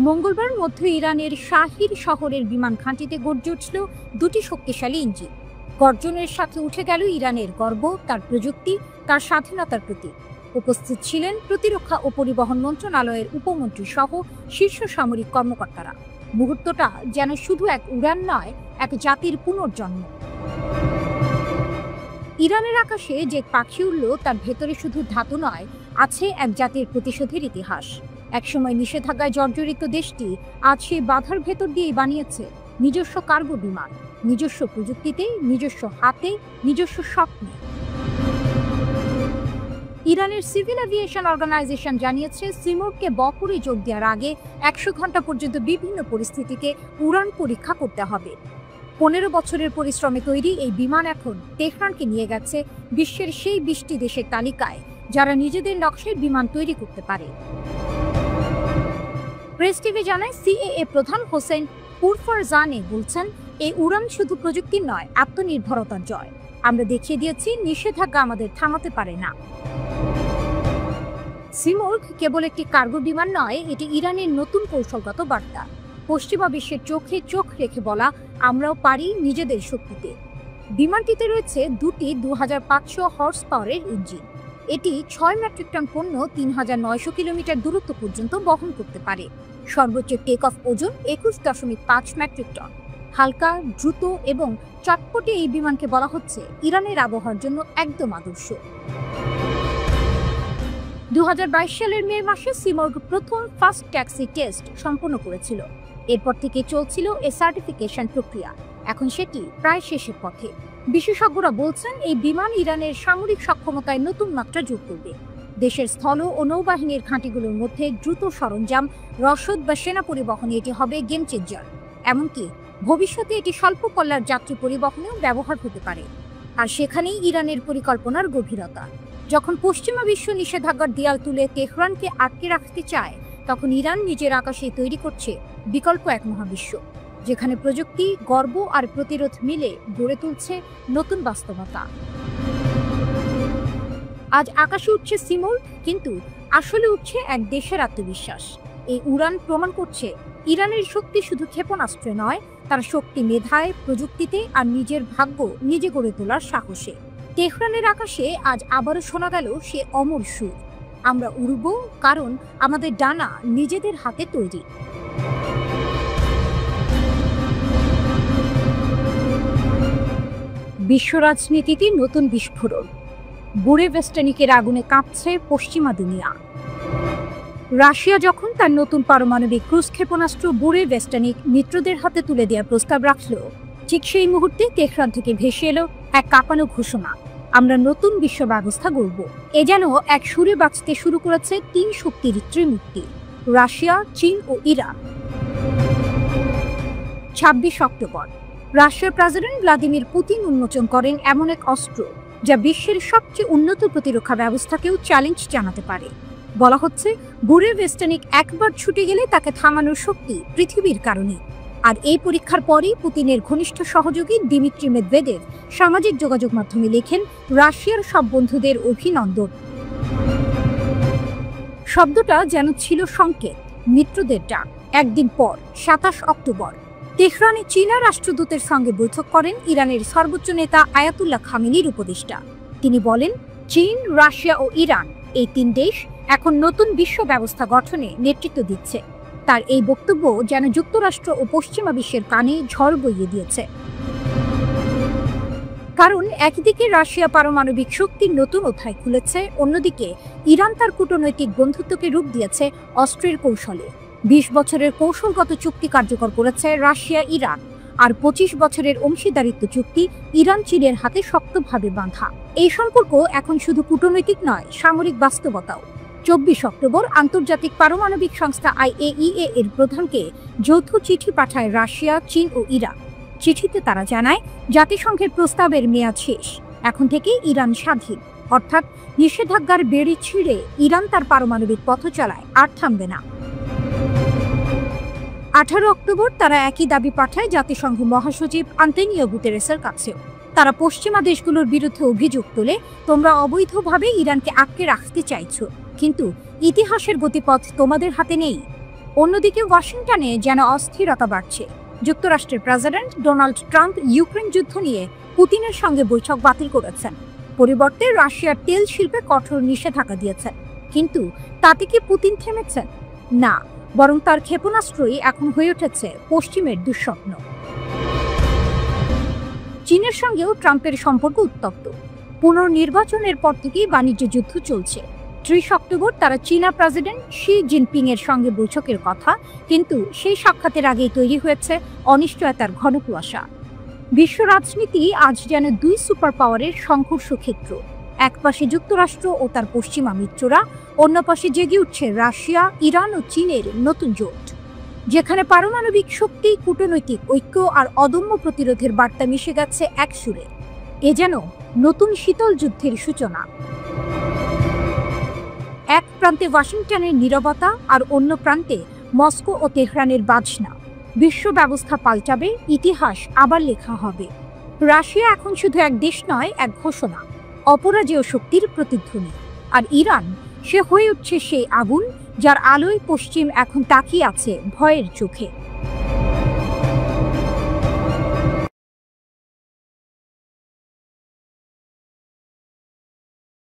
মঙ্গলবার মধ্য ইরানের শাহির শহরের বিমান ঘাঁটিতে গর্জে উঠল দুটি শক্তিশালী ইঞ্জিন। গর্জনের সাথে উঠে গেল ইরানের গর্ব, তার প্রযুক্তি, তার স্বাধীনতার প্রতি। উপস্থিত ছিলেন প্রতিরক্ষা ও পরিবহন মন্ত্রণালয়ের উপমন্ত্রী সহ শীর্ষ সামরিক কর্মকর্তারা। মুহূর্তটা যেন শুধু এক উড়ান নয়, এক জাতির পুনর্জন্ম। ইরানের আকাশে যে পাখি উড়ল তার ভেতরে শুধু ধাতু নয়, আছে এক জাতির প্রতিশোধের ইতিহাস। একসময় নিষেধাজ্ঞায় জর্জরিত দেশটি আজ সেই বাধার ভেতর দিয়েই বানিয়েছে নিজস্ব কার্গো বিমান, নিজস্ব প্রযুক্তিতে, নিজস্ব হাতে, নিজস্ব স্বপ্নে। ইরানের সিভিল এভিয়েশন অর্গানাইজেশন জানিয়েছে, সিমর্গকে বহরে যোগ দেওয়ার আগে 100 ঘন্টা পর্যন্ত বিভিন্ন পরিস্থিতিতে উড়ান পরীক্ষা করতে হবে। 15 বছরের পরিশ্রমে তৈরি এই বিমান এখন তেহরানকে নিয়ে গেছে বিশ্বের সেই 20টি দেশের তালিকায়, যারা নিজেদের নকশায় বিমান তৈরি করতে পারে। প্রেস টিভি জানায়, সিএএ প্রধান হোসেন পুরফারজানি বলছেন, এই উড়ান শুধু প্রযুক্তির নয়, আত্মনির্ভরতার জয়। আমরা দেখিয়ে দিয়েছি নিষেধাজ্ঞা আমাদের থামাতে পারে না। সিমর্গ কেবল একটি কার্গো বিমান নয়, এটি ইরানের নতুন কৌশলগত বার্তা। পশ্চিমা বিশ্বের চোখে চোখ রেখে বলা, আমরাও পারি নিজেদের শক্তিতে। বিমানটিতে রয়েছে দুটি 2500 হর্স পাওয়ারের ইঞ্জিন। এটি 6 মেট্রিক টন পণ্য 3900 কিলোমিটার দূরত্ব পর্যন্ত বহন করতে পারে। সর্বোচ্চ টেক অফ ওজন 21.5 মেট্রিক টন। হালকা, দ্রুত এবং চটপটে এই বিমানকে বলা হচ্ছে ইরানের আবহাওয়ার জন্য একদম আদর্শ। 2022 সালের মে মাসে সিমর্গ প্রথম ফাস্ট ট্যাক্সি টেস্ট সম্পন্ন করেছিল। এরপর থেকে চলছিল এ সার্টিফিকেশন প্রক্রিয়া। এখন সেটি প্রায় শেষের পথে। বিশেষজ্ঞরা বলছেন এই বিমান ইরানের সামরিক সক্ষমতায় নতুন মাত্রা যোগ করবে। দেশের স্থল ও নৌবাহিনীর ঘাঁটিগুলোর মধ্যে দ্রুত সরঞ্জাম, রসদ বা সেনা পরিবহনে এটি হবে গেম চেঞ্জার। এমনকি ভবিষ্যতে এটি স্বল্প পল্লার যাত্রী পরিবহনেও ব্যবহার হতে পারে। আর সেখানেই ইরানের পরিকল্পনার গভীরতা। যখন পশ্চিমা বিশ্ব নিষেধাজ্ঞার দেয়াল তুলে তেহরানকে আটকে রাখতে চায়, তখন ইরান নিজের আকাশে তৈরি করছে বিকল্প এক মহাবিশ্ব, যেখানে প্রযুক্তি, গর্ব আর প্রতিরোধ মিলে গড়ে তুলছে নতুন বাস্তবতা। আজ আকাশে উঠছে সিমোর, কিন্তু আসলে উঠছে এক দেশের আত্মবিশ্বাস। এই উড়ান প্রমাণ করছে ইরানের শক্তি শুধু ক্ষেপণাস্ত্রে নয়, তার শক্তি মেধায়, প্রযুক্তিতে আর নিজের ভাগ্য নিজে গড়ে তোলার সাহসে। তেহরানের আকাশে আজ আবারও শোনা গেল সে অমর সুর, আমরা উড়ব কারণ আমাদের ডানা নিজেদের হাতে তৈরি। বিশ্ব রাজনীতিতে নতুন বিস্ফোরণ। বুরেভেস্টানিকের আগুনে কাঁপছে পশ্চিমা দুনিয়া। রাশিয়া যখন তার নতুন পারমাণবিক ক্রুজ ক্ষেপণাস্ত্র বুরেভেস্টানিক মিত্রদের হাতে তুলে দেওয়ার প্রস্তাব রাখল, ঠিক সেই মুহূর্তে তেহরান থেকে ভেসে এলো এক কাঁপানো ঘোষণা, আমরা নতুন বিশ্ব ব্যবস্থা গড়ব। এ যেন এক সুরে বাঁচতে শুরু করেছে তিন শক্তির ত্রিমূর্তি, রাশিয়া, চীন ও ইরান। 26 অক্টোবর রাশিয়ার প্রেসিডেন্ট ভ্লাদিমির পুতিন উন্মোচন করেন এমন এক অস্ত্র যা বিশ্বের সবচেয়ে উন্নত প্রতিরক্ষা ব্যবস্থাকেও চ্যালেঞ্জ জানাতে পারে। বলা হচ্ছে বুরেভেস্টানিক একবার ছুটে গেলে তাকে থামানোর শক্তি পৃথিবীর কারণে। আর এই পরীক্ষার পরই পুতিনের ঘনিষ্ঠ সহযোগী দিমিত্রি মেদভেদেভ সামাজিক যোগাযোগ মাধ্যমে লেখেন, রাশিয়ার সব বন্ধুদের অভিনন্দন। শব্দটা যেন ছিল সংকেত, মিত্রদের ডাক। একদিন পর 27 অক্টোবর তেহরানে চীনা রাষ্ট্রদূতের সঙ্গে বৈঠক করেন ইরানের সর্বোচ্চ নেতা আয়াতুল্লাহ খামেনির উপদেষ্টা। তিনি বলেন, চীন, রাশিয়া ও ইরান এই তিন দেশ এখন নতুন বিশ্ব ব্যবস্থা গঠনে নেতৃত্ব দিচ্ছে। তার এই বক্তব্য যেন যুক্তরাষ্ট্র ও পশ্চিমা বিশ্বের কানে ঝড় বইয়ে দিয়েছে। কারণ একদিকে রাশিয়া পারমাণবিক শক্তির নতুন অধ্যায় খুলেছে, অন্যদিকে ইরান তার কূটনৈতিক বন্ধুত্বকে রূপ দিয়েছে অস্ত্রের কৌশলে। 20 বছরের কৌশলগত চুক্তি কার্যকর করেছে রাশিয়া ইরান, আর 25 বছরের অংশীদারিত্ব চুক্তি ইরান চীনের হাতে শক্তভাবে বাঁধা। এই সম্পর্ক এখন শুধু কূটনৈতিক নয়, সামরিক বাস্তবতাও। 24 অক্টোবর আন্তর্জাতিক পারমাণবিক সংস্থা IAEA এর প্রধানকে যৌথ চিঠি পাঠায় রাশিয়া, চীন ও ইরান। চিঠিতে তারা জানায়, জাতিসংঘের প্রস্তাবের মেয়াদ শেষ, এখন থেকে ইরান স্বাধীন, অর্থাৎ নিষেধাজ্ঞার বেড়ি ছিঁড়ে ইরান তার পারমাণবিক পথ চলায় আর থামবে না। 18 অক্টোবর তারা একই দাবি পাঠায় জাতিসংঘ মহাসচিব আন্তোনিও গুতেরেসের কাছেও। তারা পশ্চিমা দেশগুলোর বিরুদ্ধে অভিযোগ তোলে, তোমরা অবৈধভাবে ইরানকে আটকে রাখতে চাইছো, কিন্তু ইতিহাসের গতিপথ তোমাদের হাতে নেই। অন্যদিকে ওয়াশিংটনে যেন অস্থিরতা বাড়ছে। যুক্তরাষ্ট্রের প্রেসিডেন্ট ডোনাল্ড ট্রাম্প ইউক্রেন যুদ্ধ নিয়ে পুতিনের সঙ্গে বৈঠক বাতিল করেছেন। পরিবর্তে রাশিয়ার তেল শিল্পে কঠোর নিষেধাজ্ঞা দিয়েছেন। কিন্তু তাতে কি পুতিন থেমেছেন? না, বরং তার ক্ষেপণাস্ত্রই এখন হয়ে উঠেছে পশ্চিমের দুঃস্বপ্ন। চীনের সঙ্গেও ট্রাম্পের সম্পর্ক উত্তপ্ত। পুনর্নির্বাচনের পর থেকেই বাণিজ্য যুদ্ধ চলছে। 30 অক্টোবর তারা চীনা প্রেসিডেন্ট শি জিনপিং এর সঙ্গে বৈঠকের কথা, কিন্তু সেই সাক্ষাতের আগেই তৈরি হয়েছে অনিশ্চয়তার ঘন কুয়াশা। বিশ্ব রাজনীতি আজ যেন দুই সুপার পাওয়ারের সংঘর্ষ ক্ষেত্র। এক পাশে যুক্তরাষ্ট্র ও তার পশ্চিমা মিত্ররা, অন্য পাশে জেগে উঠছে রাশিয়া, ইরান ও চীনের নতুন জোট, যেখানে পারমাণবিক শক্তি, কূটনৈতিক ঐক্য আর অদম্য প্রতিরোধের বার্তা মিশে গেছে এক সুরে। এ যেন নতুন শীতল যুদ্ধের সূচনা। এক প্রান্তে ওয়াশিংটনের নীরবতা আর অন্য প্রান্তে মস্কো ও তেহরানের বাজনা। বিশ্ব ব্যবস্থা পাল্টাবে, ইতিহাস আবার লেখা হবে। রাশিয়া এখন শুধু এক দেশ নয়, এক ঘোষণা, অপরাজেয় শক্তির প্রতিধ্বনি। আর ইরান, সে হয়ে উঠছে সেই আগুন যার আলোয় পশ্চিম এখন তাকিয়ে আছে ভয়ের চোখে।